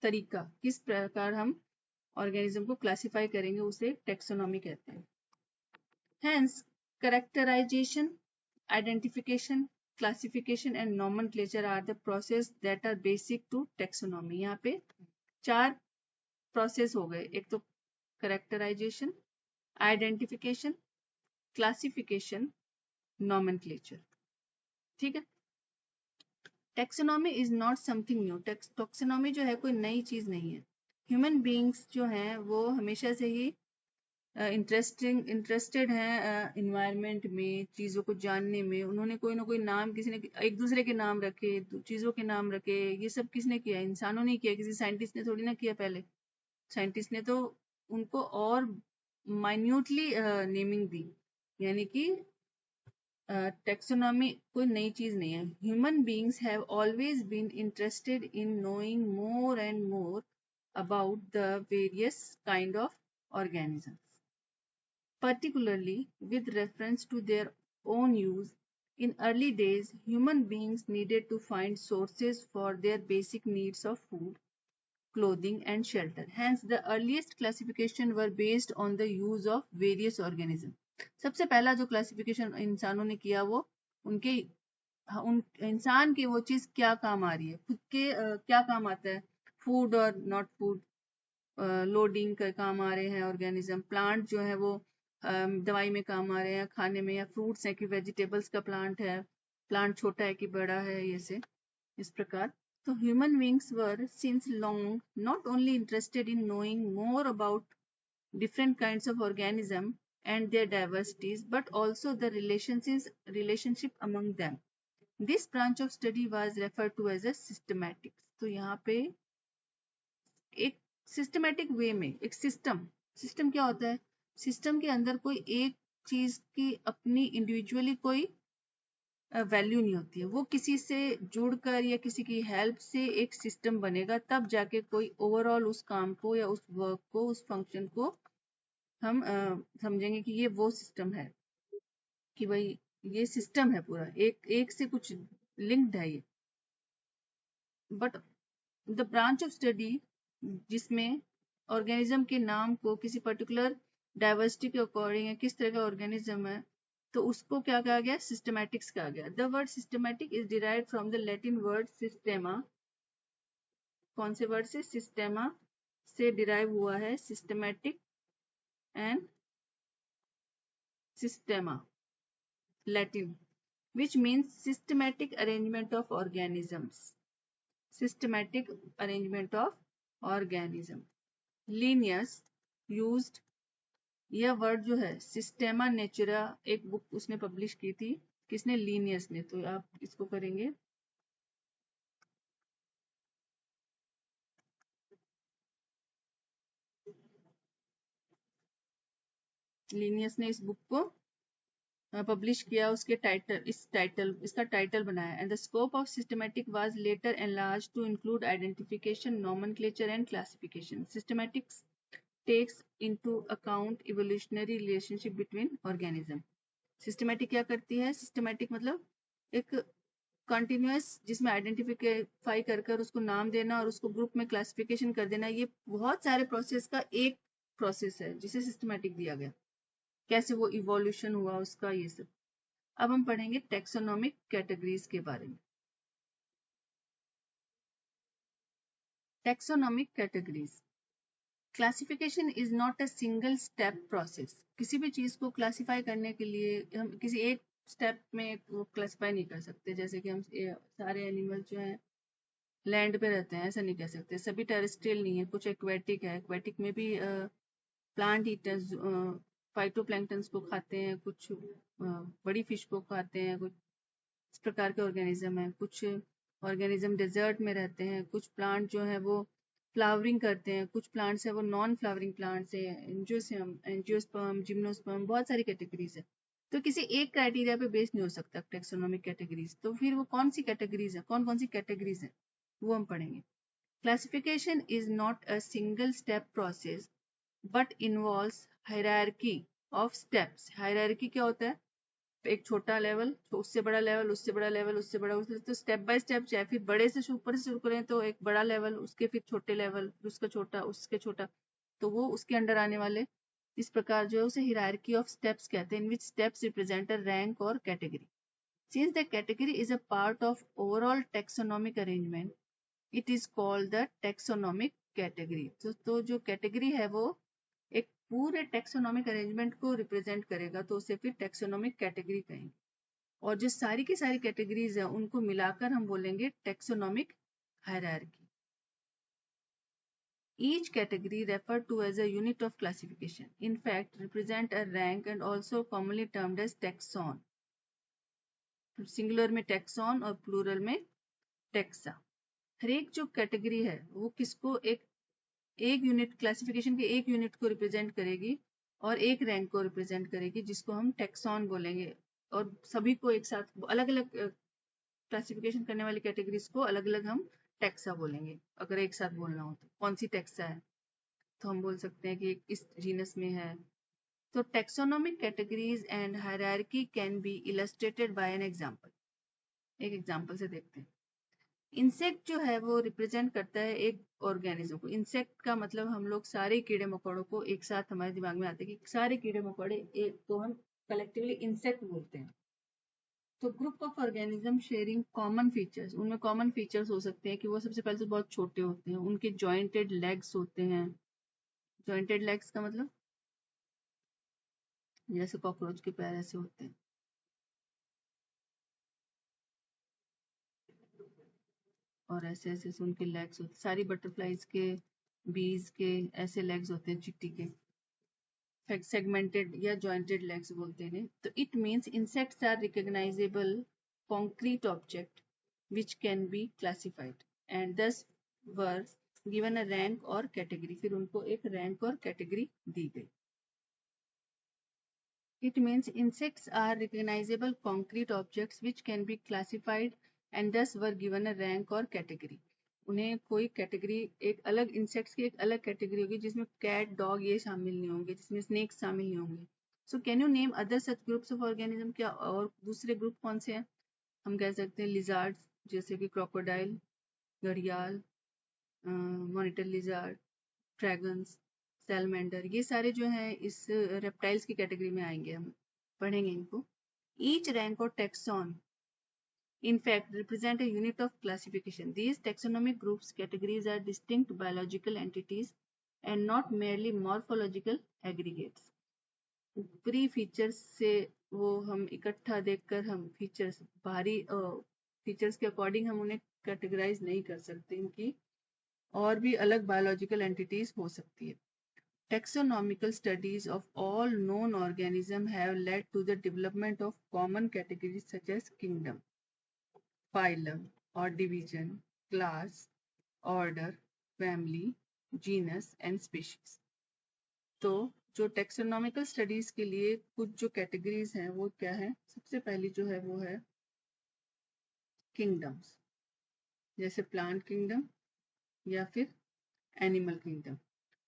तरीका, किस प्रकार हम ऑर्गेनिज्म को क्लासिफाई करेंगे, उसे टेक्सोनॉमी कहते हैं। Hence, characterization, identification, classification and nomenclature are the process that are basic to taxonomy. यहाँ पे 4 process हो गए, एक तो characterization, identification, classification, nomenclature, ठीक है। Taxonomy is not something new. Taxonomy जो है कोई नई चीज नहीं है। Human beings जो हैं वो हमेशा से ही इंटरेस्टेड हैं इन्वायरमेंट में, चीज़ों को जानने में। उन्होंने कोई ना कोई नाम, किसी ने एक दूसरे के नाम रखे, चीज़ों के नाम रखे, ये सब किसने किया? इंसानों ने किया, किसी साइंटिस्ट ने थोड़ी ना किया। पहले साइंटिस्ट ने तो उनको और माइन्यूटली नेमिंग दी, यानी कि टेक्सोनॉमी कोई नई चीज नहीं है। Human beings have always been interested in knowing more and more about the various kind of organisms, particularly with reference to their own use. In early days, human beings needed to find sources for their basic needs of food, clothing, and shelter. Hence, the earliest classification were based on the use of various organisms. सबसे पहला जो क्लासिफिकेशन इंसानों ने किया वो उनके उन इंसान की वो चीज क्या काम आ रही है, खुद के क्या काम आता है, फूड और नॉट फूड, लोडिंग का काम आ रहे हैं ऑर्गेनिज्म। प्लांट जो है वो दवाई में काम आ रहे हैं, खाने में, या फ्रूट्स हैं कि वेजिटेबल्स का प्लांट है, प्लांट छोटा है कि बड़ा है, ये से इस प्रकार. तो human beings were since long not only interested in knowing more about different kinds of organism and their diversities, but also the relationship among them. This branch of study was referred to as a systematics. तो यहाँ पे एक सिस्टमेटिक वे में एक सिस्टम क्या होता है? सिस्टम के अंदर कोई एक चीज की अपनी इंडिविजुअली कोई वैल्यू नहीं होती है, वो किसी से जुड़कर या किसी की हेल्प से एक सिस्टम बनेगा, तब जाके कोई ओवरऑल उस काम को या उस वर्क को, उस फंक्शन को हम समझेंगे कि ये वो सिस्टम है, कि भाई ये सिस्टम है पूरा, एक एक से कुछ लिंक्ड है ये. But the branch of study जिसमें ऑर्गेनिज्म के नाम को किसी पर्टिकुलर डाइवर्सिटी के अकॉर्डिंग है, किस तरह का ऑर्गेनिज्म है, तो उसको क्या कहा गया? सिस्टमैटिक्स कहा गया. The word systematic is derived from the Latin word systema. कौन से वर्ड से? सिस्टेमा से डिराइव हुआ है systematic and systema, Latin, which means systematic arrangement of organisms. Systematic arrangement of organism. Linnaeus used यह वर्ड जो है सिस्टेमा नेचुरा, एक बुक उसने पब्लिश की थी. किसने? लीनियस ने. तो आप इसको करेंगे लीनियस ने इस बुक को पब्लिश किया. उसके इसका टाइटल बनाया. And the scope of systematic was later enlarged to include identification, nomenclature and classification. Systematics takes into account evolutionary relationship between organism. Systematic क्या करती है? सिस्टमैटिक मतलब एक कंटिन्यूअस, जिसमें आइडेंटिफाई कर कर उसको नाम देना और उसको ग्रुप में क्लासिफिकेशन कर देना, ये बहुत सारे प्रोसेस का एक प्रोसेस है जिसे सिस्टमैटिक दिया गया. कैसे वो इवोल्यूशन हुआ उसका, ये सब. अब हम पढ़ेंगे टेक्सोनोमिक कैटेगरीज के बारे में. Taxonomic categories. Classification is not a single step process. किसी भी चीज को क्लासिफाई करने के लिए हम किसी एक स्टेप में वो क्लासिफाई नहीं कर सकते. जैसे कि हम सारे एनिमल जो हैं लैंड पे रहते हैं, ऐसा नहीं कह सकते. सभी टेरेस्ट्रियल नहीं है, कुछ एक्वेटिक है. एक्वेटिक में भी प्लांट ईटर्स फाइटोप्लैंक्टन्स को खाते हैं, कुछ बड़ी फिश को खाते हैं, कुछ इस प्रकार के ऑर्गेनिज्म है. कुछ ऑर्गेनिज्म डेजर्ट में रहते हैं. कुछ प्लांट जो है वो फ्लावरिंग करते हैं. कुछ प्लांट्स है वो नॉन फ्लावरिंग प्लांट्स है. एंजियोस्पर्म, जिम्नोस्पर्म, बहुत सारी कैटेगरीज है. तो किसी एक क्राइटेरिया पे बेस नहीं हो सकता टेक्सोनोमिक कैटेगरीज. तो फिर वो कौन सी कैटेगरीज है, कौन कौन सी कैटेगरीज है, वो हम पढ़ेंगे. Classification is not a single step process but involves hierarchy of steps. Hierarchy क्या होता है? एक छोटा लेवल, उससे बड़ा लेवल, उससे बड़ा लेवल, उससे बड़ा, उससे. तो स्टेप बाय स्टेप, चाहे फिर बड़े से ऊपर से शुरू करें तो एक बड़ा लेवल, उसके फिर छोटे लेवल, उसका छोटा, उसके छोटा, तो वो उसके अंडर आने वाले. इस प्रकार जो है उसे हिरार्की ऑफ स्टेप्स कहते हैं, इन विच स्टेप्स रिप्रेजेंट अ रैंक और category. Since the category is a part of overall taxonomic arrangement, it is called the taxonomic category. तो जो कैटेगरी है वो एक पूरे टेक्सोनोमिक अरेंजमेंट को रिप्रेजेंट करेगा, तो उसे फिर टेक्सोनोमिक कैटेगरी कहेंगे. और जो सारी की सारी कैटेगरीज है उनको मिलाकर हम बोलेंगे taxonomic hierarchy. Each category referred to as a unit of classification, in fact, represent a rank and also commonly termed as taxon. Singular में टैक्सॉन और प्लूरल में टेक्सा. हर एक जो कैटेगरी है वो किसको एक यूनिट, क्लासिफिकेशन के एक यूनिट को रिप्रेजेंट करेगी और एक रैंक को रिप्रेजेंट करेगी, जिसको हम टैक्सॉन बोलेंगे. और सभी को एक साथ अलग अलग क्लासिफिकेशन करने वाली कैटेगरीज को अलग अलग हम टेक्सा बोलेंगे. अगर एक साथ बोलना हो तो कौन सी टेक्सा है, तो हम बोल सकते हैं कि इस जीनस में है. तो taxonomic categories and hierarchy can be illustrated bye an example. एक एग्जांपल से देखते हैं. इंसेक्ट जो है वो रिप्रेजेंट करता है एक ऑर्गेनिज्म को. इंसेक्ट का मतलब हम लोग सारे कीड़े मकोड़ों को एक साथ हमारे दिमाग में आते हैं कि सारे कीड़े मकोड़े एक को हम कलेक्टिवली इंसेक्ट बोलते हैं. तो group of organism sharing common features. उनमें कॉमन फीचर्स हो सकते हैं कि वो सबसे पहले तो बहुत छोटे होते हैं, उनके जॉइंटेड लेग्स होते हैं. जॉइंटेड लेग्स का मतलब जैसे कॉकरोच के पैर ऐसे होते हैं. और ऐसे ऐसे से उनके लेग्स होते, सारी बटरफ्लाइज के, बीज के ऐसे लेग्स होते हैं चिट्टी के, सेगमेंटेड या जॉइंटेड लेग्स बोलते हैं। तो it means insects are recognisable concrete object which can be classified and thus were given a rank or category, फिर उनको एक रैंक और कैटेगरी दी गई। It means insects are recognizable concrete objects which can be classified and thus were given a rank or category. उन्हें कोई कैटेगरी, एक अलग इंसेक्ट्स की एक अलग कैटेगरी होगी जिसमें कैट, डॉग ये शामिल नहीं होंगे, जिसमें स्नेक्स शामिल नहीं होंगे। So can you name other such groups of organism, क्या और दूसरे ग्रुप कौन से हैं? हम कह सकते हैं लिजार्ड्स जैसे कि क्रोकोडाइल, घड़ियाल, मॉनिटर लिजार्ड, ड्रैगन्स, सैलमेंडर, ये सारे जो हैं इस रेप्टाइल्स की कैटेगरी में आएंगे, हम पढ़ेंगे इनको। ईच रैंक और taxon in fact represent a unit of classification. These taxonomic groups categories are distinct biological entities and not merely morphological aggregates. ऊपरी फीचर्स से वो हम इकट्ठा देखकर हम फीचर्स, बाहरी फीचर्स के अकॉर्डिंग हम उन्हें कैटेगराइज नहीं कर सकते, इनकी और भी अलग बायोलॉजिकल एंटिटीज हो सकती है। Taxonomical studies of all known organisms have led to the development of common categories such as kingdom, phylum or division, class, order, family, genus and species. तो जो टेक्सोनॉमिकल स्टडीज के लिए कुछ जो कैटेगरीज हैं वो क्या है? सबसे पहली जो है वो है किंगडम्स, जैसे प्लांट किंगडम या फिर एनिमल किंगडम।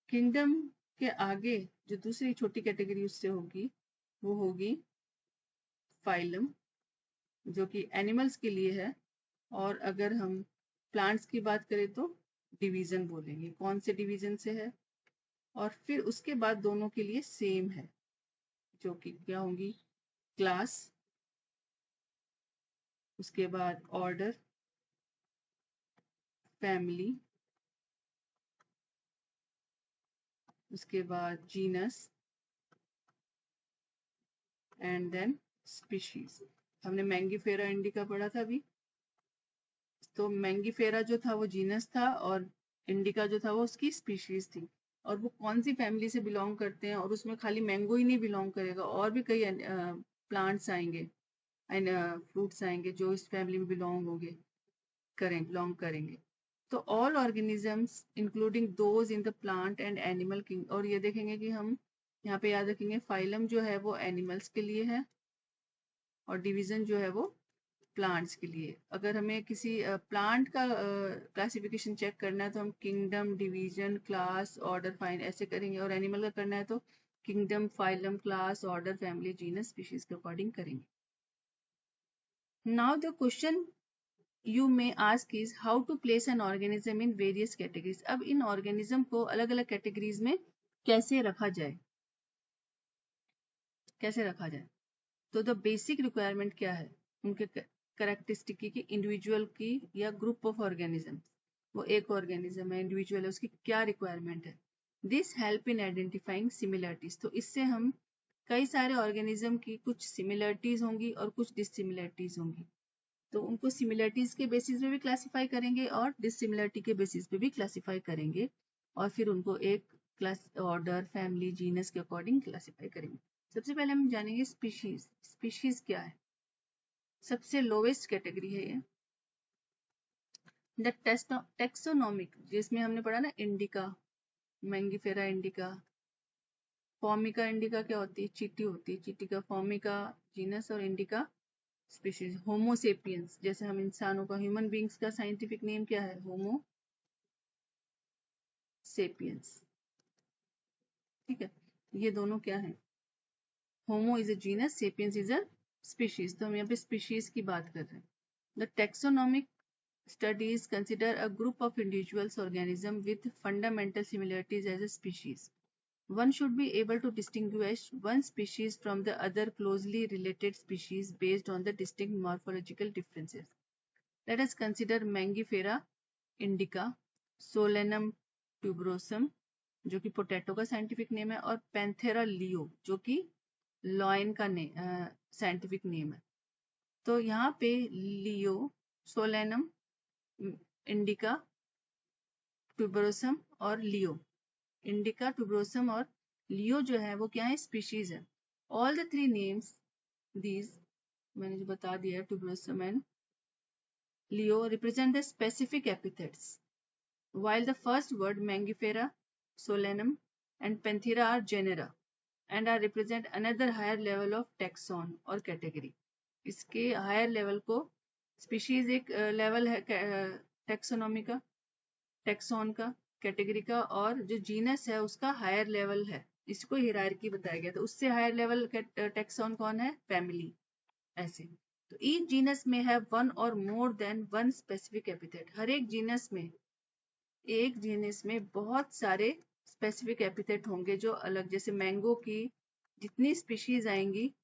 किंगडम के आगे जो दूसरी छोटी कैटेगरी उससे होगी वो होगी फाइलम, जो कि एनिमल्स के लिए है। और अगर हम प्लांट्स की बात करें तो डिवीजन बोलेंगे, कौन से डिवीजन से है। और फिर उसके बाद दोनों के लिए सेम है, जो कि क्या होंगी? क्लास, उसके बाद ऑर्डर, फैमिली, उसके बाद जीनस एंड देन स्पीशीज। हमने मैंगीफेरा इंडिका पढ़ा था अभी। तो मैंगीफेरा जो था वो जीनस था और इंडिका जो था वो उसकी स्पीशीज थी। और वो कौन सी फैमिली से बिलोंग करते हैं, और उसमें खाली मैंगो ही नहीं बिलोंग करेगा, और भी कई प्लांट्स आएंगे एंड फ्रूट्स आएंगे जो इस फैमिली में बिलोंग करेंगे। तो all organisms including those in the plant and animal king. और ये देखेंगे कि हम यहाँ पे याद रखेंगे फाइलम जो है वो एनिमल्स के लिए है और डिवीजन जो है वो प्लांट्स के लिए। अगर हमें किसी प्लांट का क्लासिफिकेशन चेक करना है तो हम kingdom, division, class, order, fine ऐसे करेंगे। और एनिमल का करना है तो kingdom, phylum, class, order, family, genus, species के अकॉर्डिंग करेंगे। Now the question you may ask is how to place an organism in various categories. अब इन ऑर्गेनिज्म को अलग अलग कैटेगरीज में कैसे रखा जाए, तो द बेसिक रिक्वायरमेंट क्या है उनके कैरेक्टरिस्टिक की, इंडिविजुअल की या ग्रुप ऑफ ऑर्गेनिज्म। वो एक ऑर्गेनिज्म है, इंडिविजुअल है, उसकी क्या रिक्वायरमेंट है। This help in identifying similarities. तो इससे हम कई सारे ऑर्गेनिज्म की कुछ सिमिलरिटीज होंगी और कुछ डिससिमिलरिटीज होंगी, तो उनको सिमिलरिटीज के बेसिस पे भी क्लासिफाई करेंगे और डिससिमिलरिटी के बेसिस पे भी क्लासिफाई करेंगे, और फिर उनको एक क्लास, ऑर्डर, फैमिली, जीनस के अकॉर्डिंग क्लासिफाई करेंगे। सबसे पहले हम जानेंगे स्पीशीज। स्पीशीज क्या है? सबसे लोवेस्ट कैटेगरी है ये। द टेक्सोनॉमिक, जिसमें हमने पढ़ा ना indica, Mangifera indica, Formica indica क्या होती है? चींटी होती है, चींटी का फॉर्मिका जीनस और इंडिका स्पीशीज। होमो सेपियंस, जैसे हम इंसानों का, ह्यूमन बींग्स का साइंटिफिक नेम क्या है? Homo sapiens. ठीक है, ये दोनों क्या है? Homo is a genus, sapiens is a species. तो हम यहाँ पे स्पीशीज की बात कर रहे हैं। The taxonomic studies consider a group of individuals organisms with fundamental similarities as a species. One should be able to distinguish one species from the other closely related species based on the distinct morphological differences. Let us consider Mangifera indica, Solanum tuberosum, जो कि पोटैटो का साइंटिफिक नेम है, और पैंथेरा लियो, जो कि लॉयन का साइंटिफिक नेम है। तो यहाँ पे लियो, सोलेनम इंडिका, ट्यूबरोसम और लियो। इंडिका, ट्यूबरोसम और लियो जो है वो क्या है, स्पीशीज है। All the three names these, मैंने जो बता दिया, tuberosum and Leo, represent the specific epithets, while the first word Mangifera, Solanum and Panthera are genera and are represent another higher level of taxon और category। इसके higher level को species एक level है taxonomy का, taxon का, category का, और जो genus है उसका higher level है, इसको hierarchy बताया गया। तो उससे higher level taxon कौन है, family। ऐसे तो each genus may have one or more than one specific epithet। हर एक genus में, एक जीनस में बहुत सारे स्पेसिफिक एपिथेट होंगे जो अलग, जैसे मैंगो की जितनी स्पीशीज आएंगी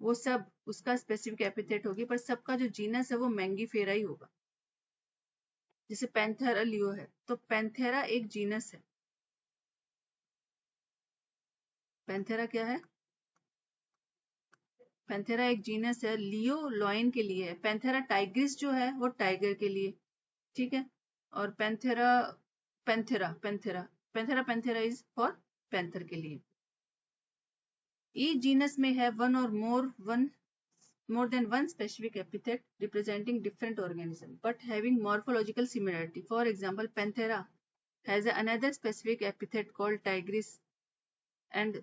वो सब उसका स्पेसिफिक एपिथेट होगी, पर सबका जो जीनस है वो मैंगीफेरा ही होगा। जैसे पैंथेरा लियो है, तो पैंथेरा एक जीनस है। पैंथेरा क्या है, पैंथेरा एक जीनस है। लियो लॉयन के लिए है। पैंथेरा टाइग्रिस जो है वो टाइगर के लिए, ठीक है। और Panthera Panthera Panthera Panthera Panthera is for panther के लिए। Each genus may have one or more than one specific epithet representing different organisms, but having morphological similarity. For example, Panthera has another specific epithet called tigris, and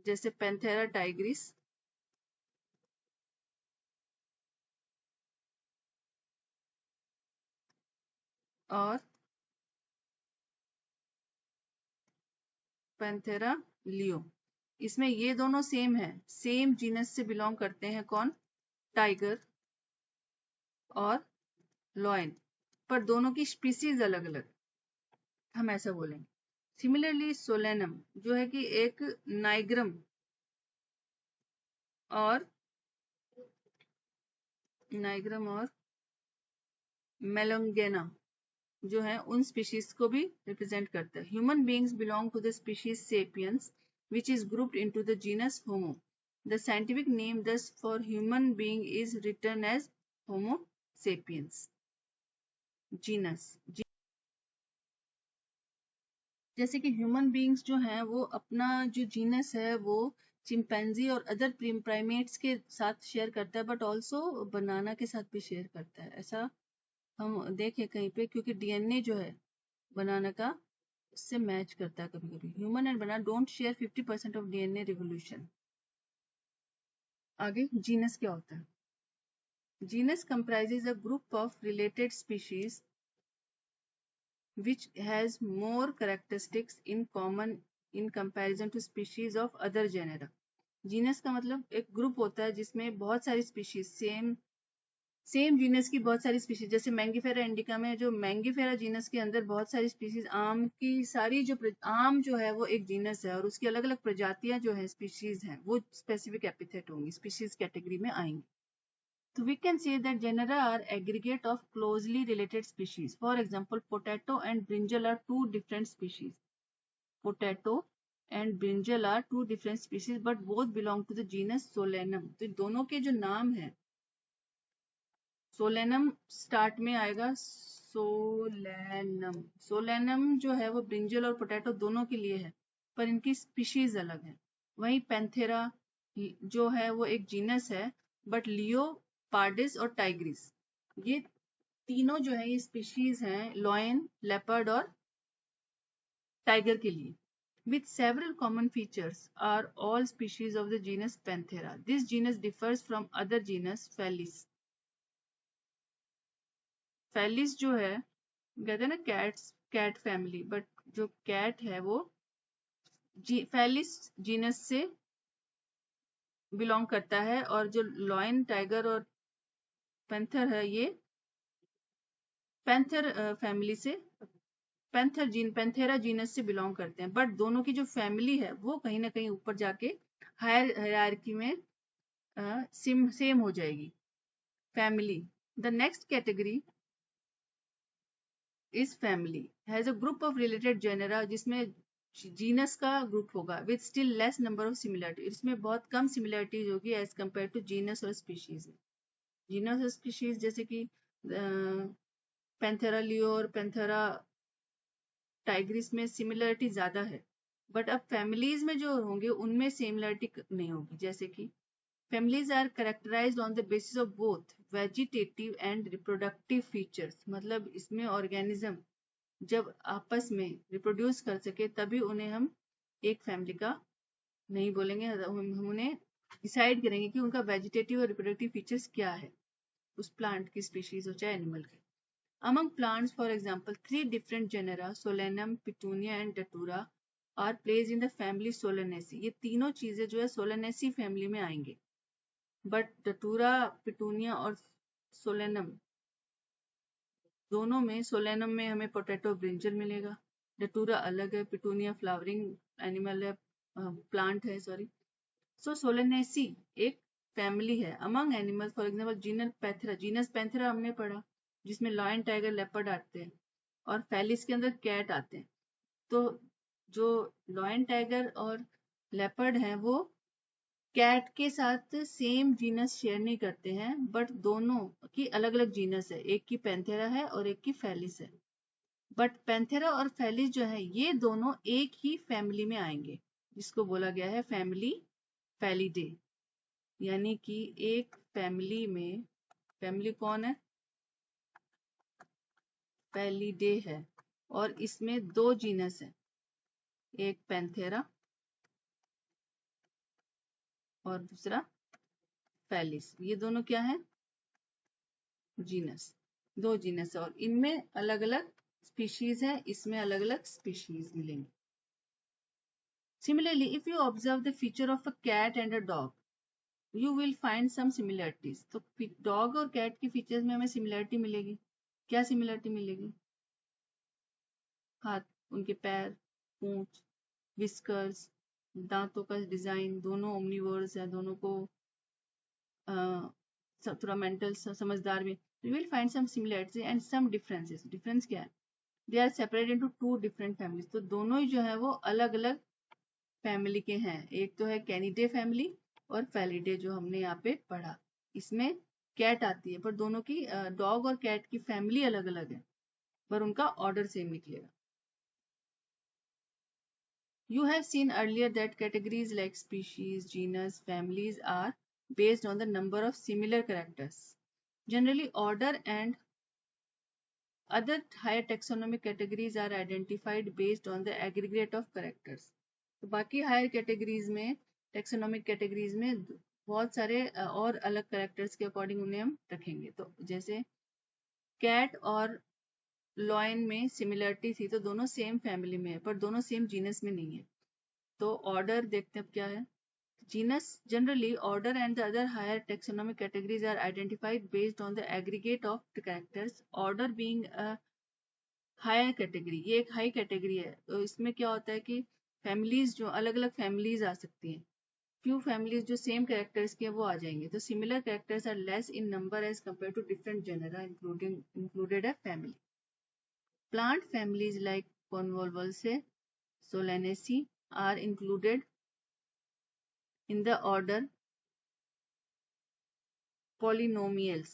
जैसे Panthera tigris और Panthera leo, इसमें ये दोनों सेम है, सेम जीनस से बिलोंग करते हैं। कौन, टाइगर और लॉयन, पर दोनों की स्पीसीज अलग अलग, हम ऐसा बोलेंगे। सिमिलरली सोलेनम जो है कि एक नाइग्रम और मेलोंगेना जो है उन स्पीशीज को भी रिप्रेजेंट करता है। Human beings belong to the species sapiens which is grouped into the genus Homo. The scientific name thus for human being is written as Homo sapiens. Genus, जैसे कि ह्यूमन बींग्स जो हैं वो अपना जो जीनस है वो चिंपैंजी और अदर प्राइमेट्स के साथ शेयर करता है, बट ऑल्सो बनाना के साथ भी शेयर करता है। ऐसा हम देखें कहीं पे, क्योंकि डीएनए जो है बनाना का उससे मैच करता है कभी कभी। Human and banana don't share 50% of DNA revolution. आगे जीनस क्या होता है? Genus comprises a group of related species which has more characteristics in common in comparison to species of other genera। Genus का मतलब एक ग्रुप होता है जिसमें बहुत सारी स्पीशीज, सेम जीनस की बहुत सारी स्पीशीज। जैसे मैंगीफेरा इंडिका में जो मैंगीफेरा जीनस के अंदर बहुत सारी स्पीशीज, आम की सारी जो आम जो है वो एक जीनस है और उसकी अलग अलग प्रजातियां जो है स्पीशीज हैं वो स्पेसिफिक एपिथेट होंगी, स्पीशीज कैटेगरी में आएंगी। So we can say that genera are aggregate of closely related species. For example, potato and brinjal are two different species. Potato and brinjal are two different species, but both belong to the genus Solanum. तो दोनों के जो नाम है, Solanum start में आएगा, Solanum। Solanum जो है वो brinjal और potato दोनों के लिए है, पर इनकी species अलग है। वहीं पैंथेरा जो है वो एक जीनस है, बट लियो, पार्डिस और टाइग्रिस ये तीनों जो है ये स्पीशीज हैं लॉयन, लेपर्ड और टाइगर के लिए। With several common features are all species of the genus Panthera. This genus differs from other genus Felis. Felis जो है कहते हैं ना कैट फैमिली, बट जो कैट है वो फेलिस जीनस से बिलोंग करता है, और जो लॉयन, टाइगर और पैंथर है ये पैंथर फैमिली से, पैंथेरा जीनस से बिलोंग करते हैं। बट दोनों की जो फैमिली है वो कहीं ना कहीं ऊपर जाके हायर हायरार्की में सेम हो जाएगी family. The next category is family has a group of related genera, जिसमें जीनस का ग्रुप होगा with still less number of similarity. इसमें बहुत कम सिमिलरिटीज होगी एज कंपेयर टू जीनस और स्पीशीज। जीनस और स्पीशीज जैसे कि पैंथेरा लियो और पैंथेरा टाइग्रिस में सिमिलरिटी ज्यादा है, बट अब फैमिलीज में जो होंगे उनमें सिमिलरिटी नहीं होगी। जैसे कि families are characterized on the basis of both vegetative and reproductive features, मतलब इसमें ऑर्गेनिज्म जब आपस में रिप्रोड्यूस कर सके तभी उन्हें हम एक फैमिली का नहीं बोलेंगे, हम उन्हें डिसाइड करेंगे कि उनका वेजिटेटिव और रिप्रोडक्टिव फीचर्स क्या है, उस प्लांट की स्पीशीज हो चाहे एनिमल की। Among plants, for example, 3 different genera, Solanum, Petunia and Datura, are placed in the family Solanaceae. ये तीनों चीजें जो है Solanaceae फैमिली में आएंगे, बट डटूरा, पिटूनिया और सोलेनम दोनों में, सोलेनम में हमें पोटैटो ब्रिंजल मिलेगा, डटूरा अलग है, पिटूनिया फ्लावरिंग एनिमल है, प्लांट है सॉरी। सो सोलेनेसी एक फैमिली है। Among animal for example genus Panthera हमने पढ़ा जिसमें लॉयन, टाइगर, लेपर्ड आते हैं और फैलिस के अंदर कैट आते हैं। तो जो लॉयन, टाइगर और लेपर्ड हैं वो कैट के साथ सेम जीनस शेयर नहीं करते हैं, बट दोनों की अलग अलग जीनस है, एक की पैंथेरा है और एक की फैलिस है। बट पैंथेरा और फैलिस जो है ये दोनों एक ही फैमिली में आएंगे, जिसको बोला गया है फैमिली फैलिडे, यानी कि एक फैमिली में, फैमिली कौन है, फैलिडे है, और इसमें दो जीनस है, एक पैंथेरा और दूसरा फैलिस। ये दोनों क्या है, जीनस, दो जीनस है और इनमें अलग अलग स्पीशीज है, इसमें अलग अलग स्पीशीज मिलेंगे। Similarly, if you observe the feature of a cat and a dog, you will find some similarities. तो डॉग और कैट के फीचर्स में हमें सिमिलरिटी मिलेगी। क्या सिमिलरिटी मिलेगी, हाथ, उनके पैर, पूंछ, विस्कर्स, दांतों का डिजाइन, दोनों ओमनिवोर्स है, दोनों को थोड़ा मेंटल समझदार भी। You will find some similarities and some differences. Difference क्या है, they are separated into 2 different families. तो दोनों ही जो है वो अलग अलग फैमिली के हैं, एक तो है कैनिडे फैमिली और फैलिडे जो हमने यहाँ पे पढ़ा। इसमें कैट आती है, पर दोनों की, डॉग और कैट की फैमिली अलग अलग है, पर उनका ऑर्डर सेम निकलेगा। You have seen earlier that categories like species, genus, families are based on the number of similar characters. Generally, order and other higher taxonomic categories are identified based on the aggregate of characters. तो बाकी हायर कैटेगरीज में, टेक्सोनॉमिक कैटेगरीज में बहुत सारे और अलग कैरेक्टर्स के अकॉर्डिंग उन्हें हम रखेंगे। तो जैसे कैट और लॉयन में सिमिलरिटी थी, तो दोनों सेम फैमिली में है, पर दोनों सेम जीनस में नहीं है। तो ऑर्डर देखते हैं अब क्या है। Genus generally, order and the other higher taxonomic categories are identified based on the aggregate of the characters. Order being a higher category, ये एक हाई कैटेगरी है। तो इसमें क्या होता है कि फैमिलीज जो अलग अलग फैमिलीज आ सकती हैं, फ्यू फैमिलीज जो सेम कैरेक्टर्स की है वो आ जाएंगे। तो similar characters are less in number as compare to different genera included है family. Plant families like Convolvulaceae, Solanaceae are included in the order Polynomials,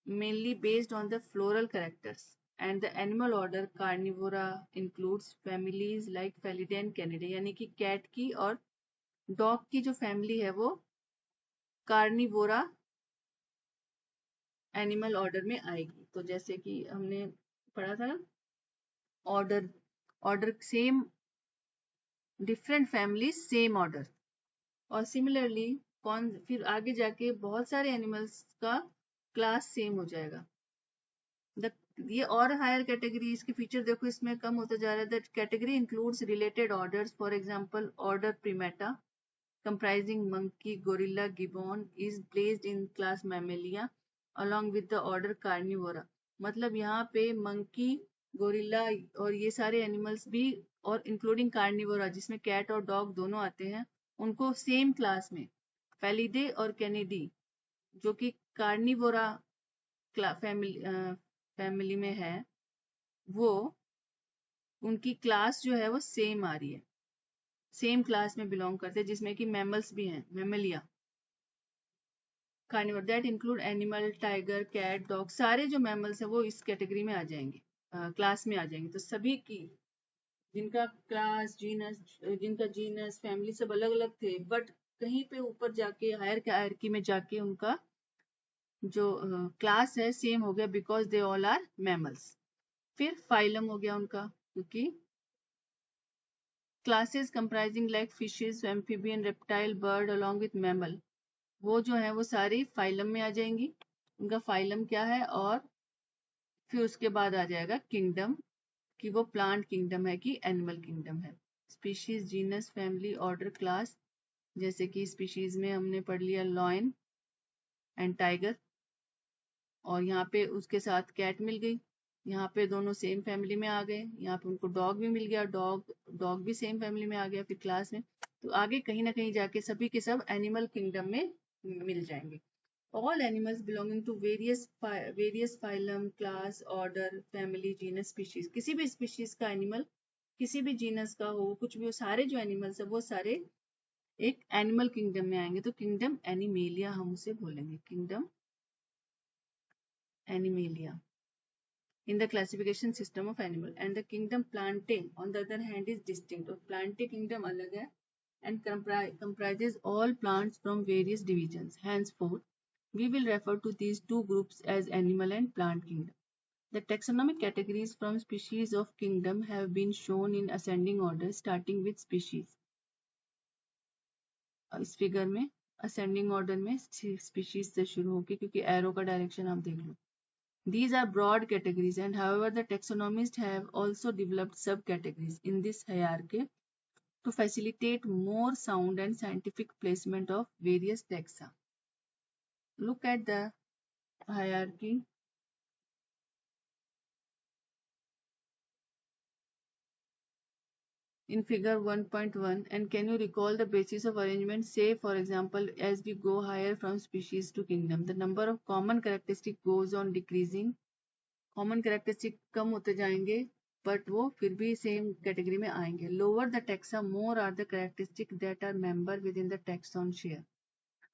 mainly based on the floral characters, and the animal order Carnivora includes families like Felidae and Canidae, यानी कि कैट की और डॉग की जो फैमिली है वो कार्निवोरा एनिमल ऑर्डर में आएगी। तो जैसे कि हमने पढ़ा था order, order same, different family same order. और सिमिलरली कौन, फिर आगे जाके बहुत सारे एनिमल्स का क्लास सेम हो जाएगा। ये और हायर कैटेगरीज के फीचर देखो इसमें कम होता जा रहा है। That category includes related orders, for example order primata comprising monkey, gorilla, gibbon is placed in class Mammalia along with the order Carnivora. मतलब यहाँ पे मंकी, गोरिल्ला और ये सारे एनिमल्स भी, और इंक्लूडिंग कार्निवोरा जिसमें कैट और डॉग दोनों आते हैं, उनको सेम क्लास में फेलिडे और कैनिडी जो कि कार्निवोरा फैमिली में है, वो उनकी क्लास जो है वो सेम आ रही है, सेम क्लास में बिलोंग करते हैं, जिसमें कि मैमल्स भी हैं, Mammalia. Carnivore that include animal, tiger, cat, dog, सारे जो मैमल्स हैं वो इस कैटेगरी में आ जाएंगे, क्लास में आ जाएंगे। तो सभी की जिनका क्लास, जीनस, जिनका जीनस, फैमिली सब अलग अलग थे, बट कहीं पे ऊपर जाके हायरार्की में जाके उनका जो क्लास है सेम हो गया, because they all are mammals. फिर फाइलम हो गया उनका, क्योंकि classes comprising like fishes, amphibian, reptile, bird along with mammal, वो जो है वो सारी फाइलम में आ जाएंगी। उनका फाइलम क्या है, और फिर उसके बाद आ जाएगा किंगडम, कि वो प्लांट किंगडम है कि एनिमल किंगडम है। Species, genus, family, order, class, जैसे कि स्पीशीज में हमने पढ़ लिया लॉयन एंड टाइगर, और यहाँ पे उसके साथ कैट मिल गई, यहाँ पे दोनों सेम फैमिली में आ गए, यहाँ पे उनको डॉग भी मिल गया, डॉग भी सेम फैमिली में आ गया फिर क्लास में। तो आगे कहीं ना कहीं जाके सभी के सब एनिमल किंगडम में मिल जाएंगे। All animals belonging to various phylum, class, order, family, genus, species, किसी भी स्पीशीज का एनिमल, किसी भी जीनस का हो, कुछ भी हो, सारे जो एनिमल्स है वो सारे एक एनिमल किंगडम में आएंगे। तो किंगडम एनिमेलिया हम उसे बोलेंगे, kingdom animalia in the classification system of animal. And the kingdom Plantae on the other hand is distinct. और Plantae kingdom अलग है and comprises all plants from various divisions. Henceforth, we will refer to these two groups as animal and plant kingdom. The taxonomic categories from species of kingdom have been shown in ascending order, starting with species. इस फिगर में ascending order में species से शुरू होगी, क्योंकि arrow का direction आप देख लो। These are broad categories, and however, the taxonomists have also developed subcategories in this hierarchy to facilitate more sound and scientific placement of various taxa. Look at the hierarchy. In figure 1.1, and can you recall the basis of arrangement? Say, for example, as we go higher from species to kingdom, the number of common characteristics goes on decreasing. Common characteristic कम होते जाएंगे, बट वो फिर भी सेम कैटेगरी में आएंगे। Lower the taxa, more are the characteristic that are member with in the taxon share.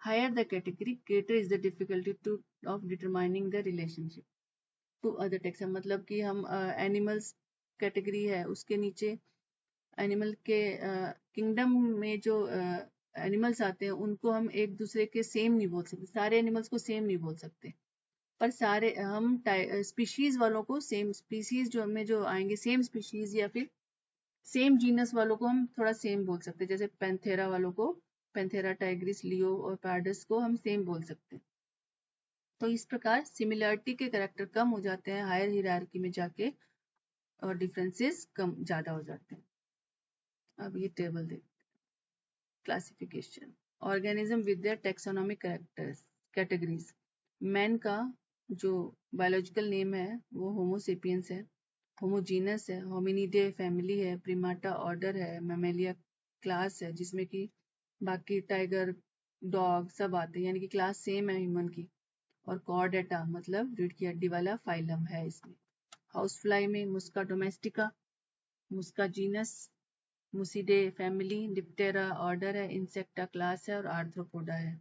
Higher the category, greater is the difficulty to of determining the relationship to other taxa. मतलब कि हम एनिमल्स कैटेगरी है, उसके नीचे एनिमल के किंगडम में जो एनिमल्स आते हैं उनको हम एक दूसरे के सेम नहीं बोल सकते, सारे एनिमल्स को सेम नहीं बोल सकते, पर सारे हम स्पीशीज वालों को सेम, स्पीशीज जो में जो आएंगे सेम स्पीशीज या फिर सेम जीनस वालों को हम थोड़ा सेम बोल सकते हैं। जैसे पैंथेरा वालों को, पैंथेरा, टाइग्रिस, लियो और पार्डस को हम सेम बोल सकते हैं। तो इस प्रकार सिमिलरिटी के कैरेक्टर कम हो जाते हैं हायर हियरार्की में जाके, और डिफरेंसेस कम ज्यादा हो जाते हैं। अब ये टेबल देख, classification organism with their taxonomic categories. Man का जो बायोलॉजिकल नेम है वो होमोसेपियंस है, होमोजीनस है, होमिनिडे फैमिली है, प्रिमाटा ऑर्डर है, मैमेलिया क्लास है, जिसमें कि बाकी टाइगर, डॉग सब आते हैं, यानी कि क्लास सेम है ह्यूमन की। और कॉर्डेटा मतलब रीढ़ की हड्डी वाला फाइलम है इसमें। हाउस फ्लाई में मुस्का डोमेस्टिका, मुस्का जीनस, मुसिडे फैमिली, डिप्टेरा ऑर्डर है, इंसेक्टा क्लास है, और आर्थ्रोपोडा है।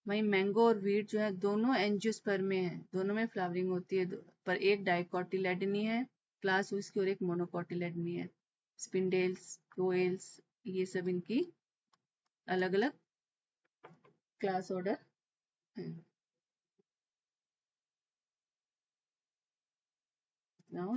वहीं मैंगो और वीट जो है दोनों एंजियोस्पर्म में है, दोनों में फ्लावरिंग होती है, पर एक डाइकोटिलेडनी है क्लास उसकी और एक मोनोकोटिलेडनी है। स्पिंडेल्स, कोएल्स, ये सब इनकी अलग अलग क्लास ऑर्डर है।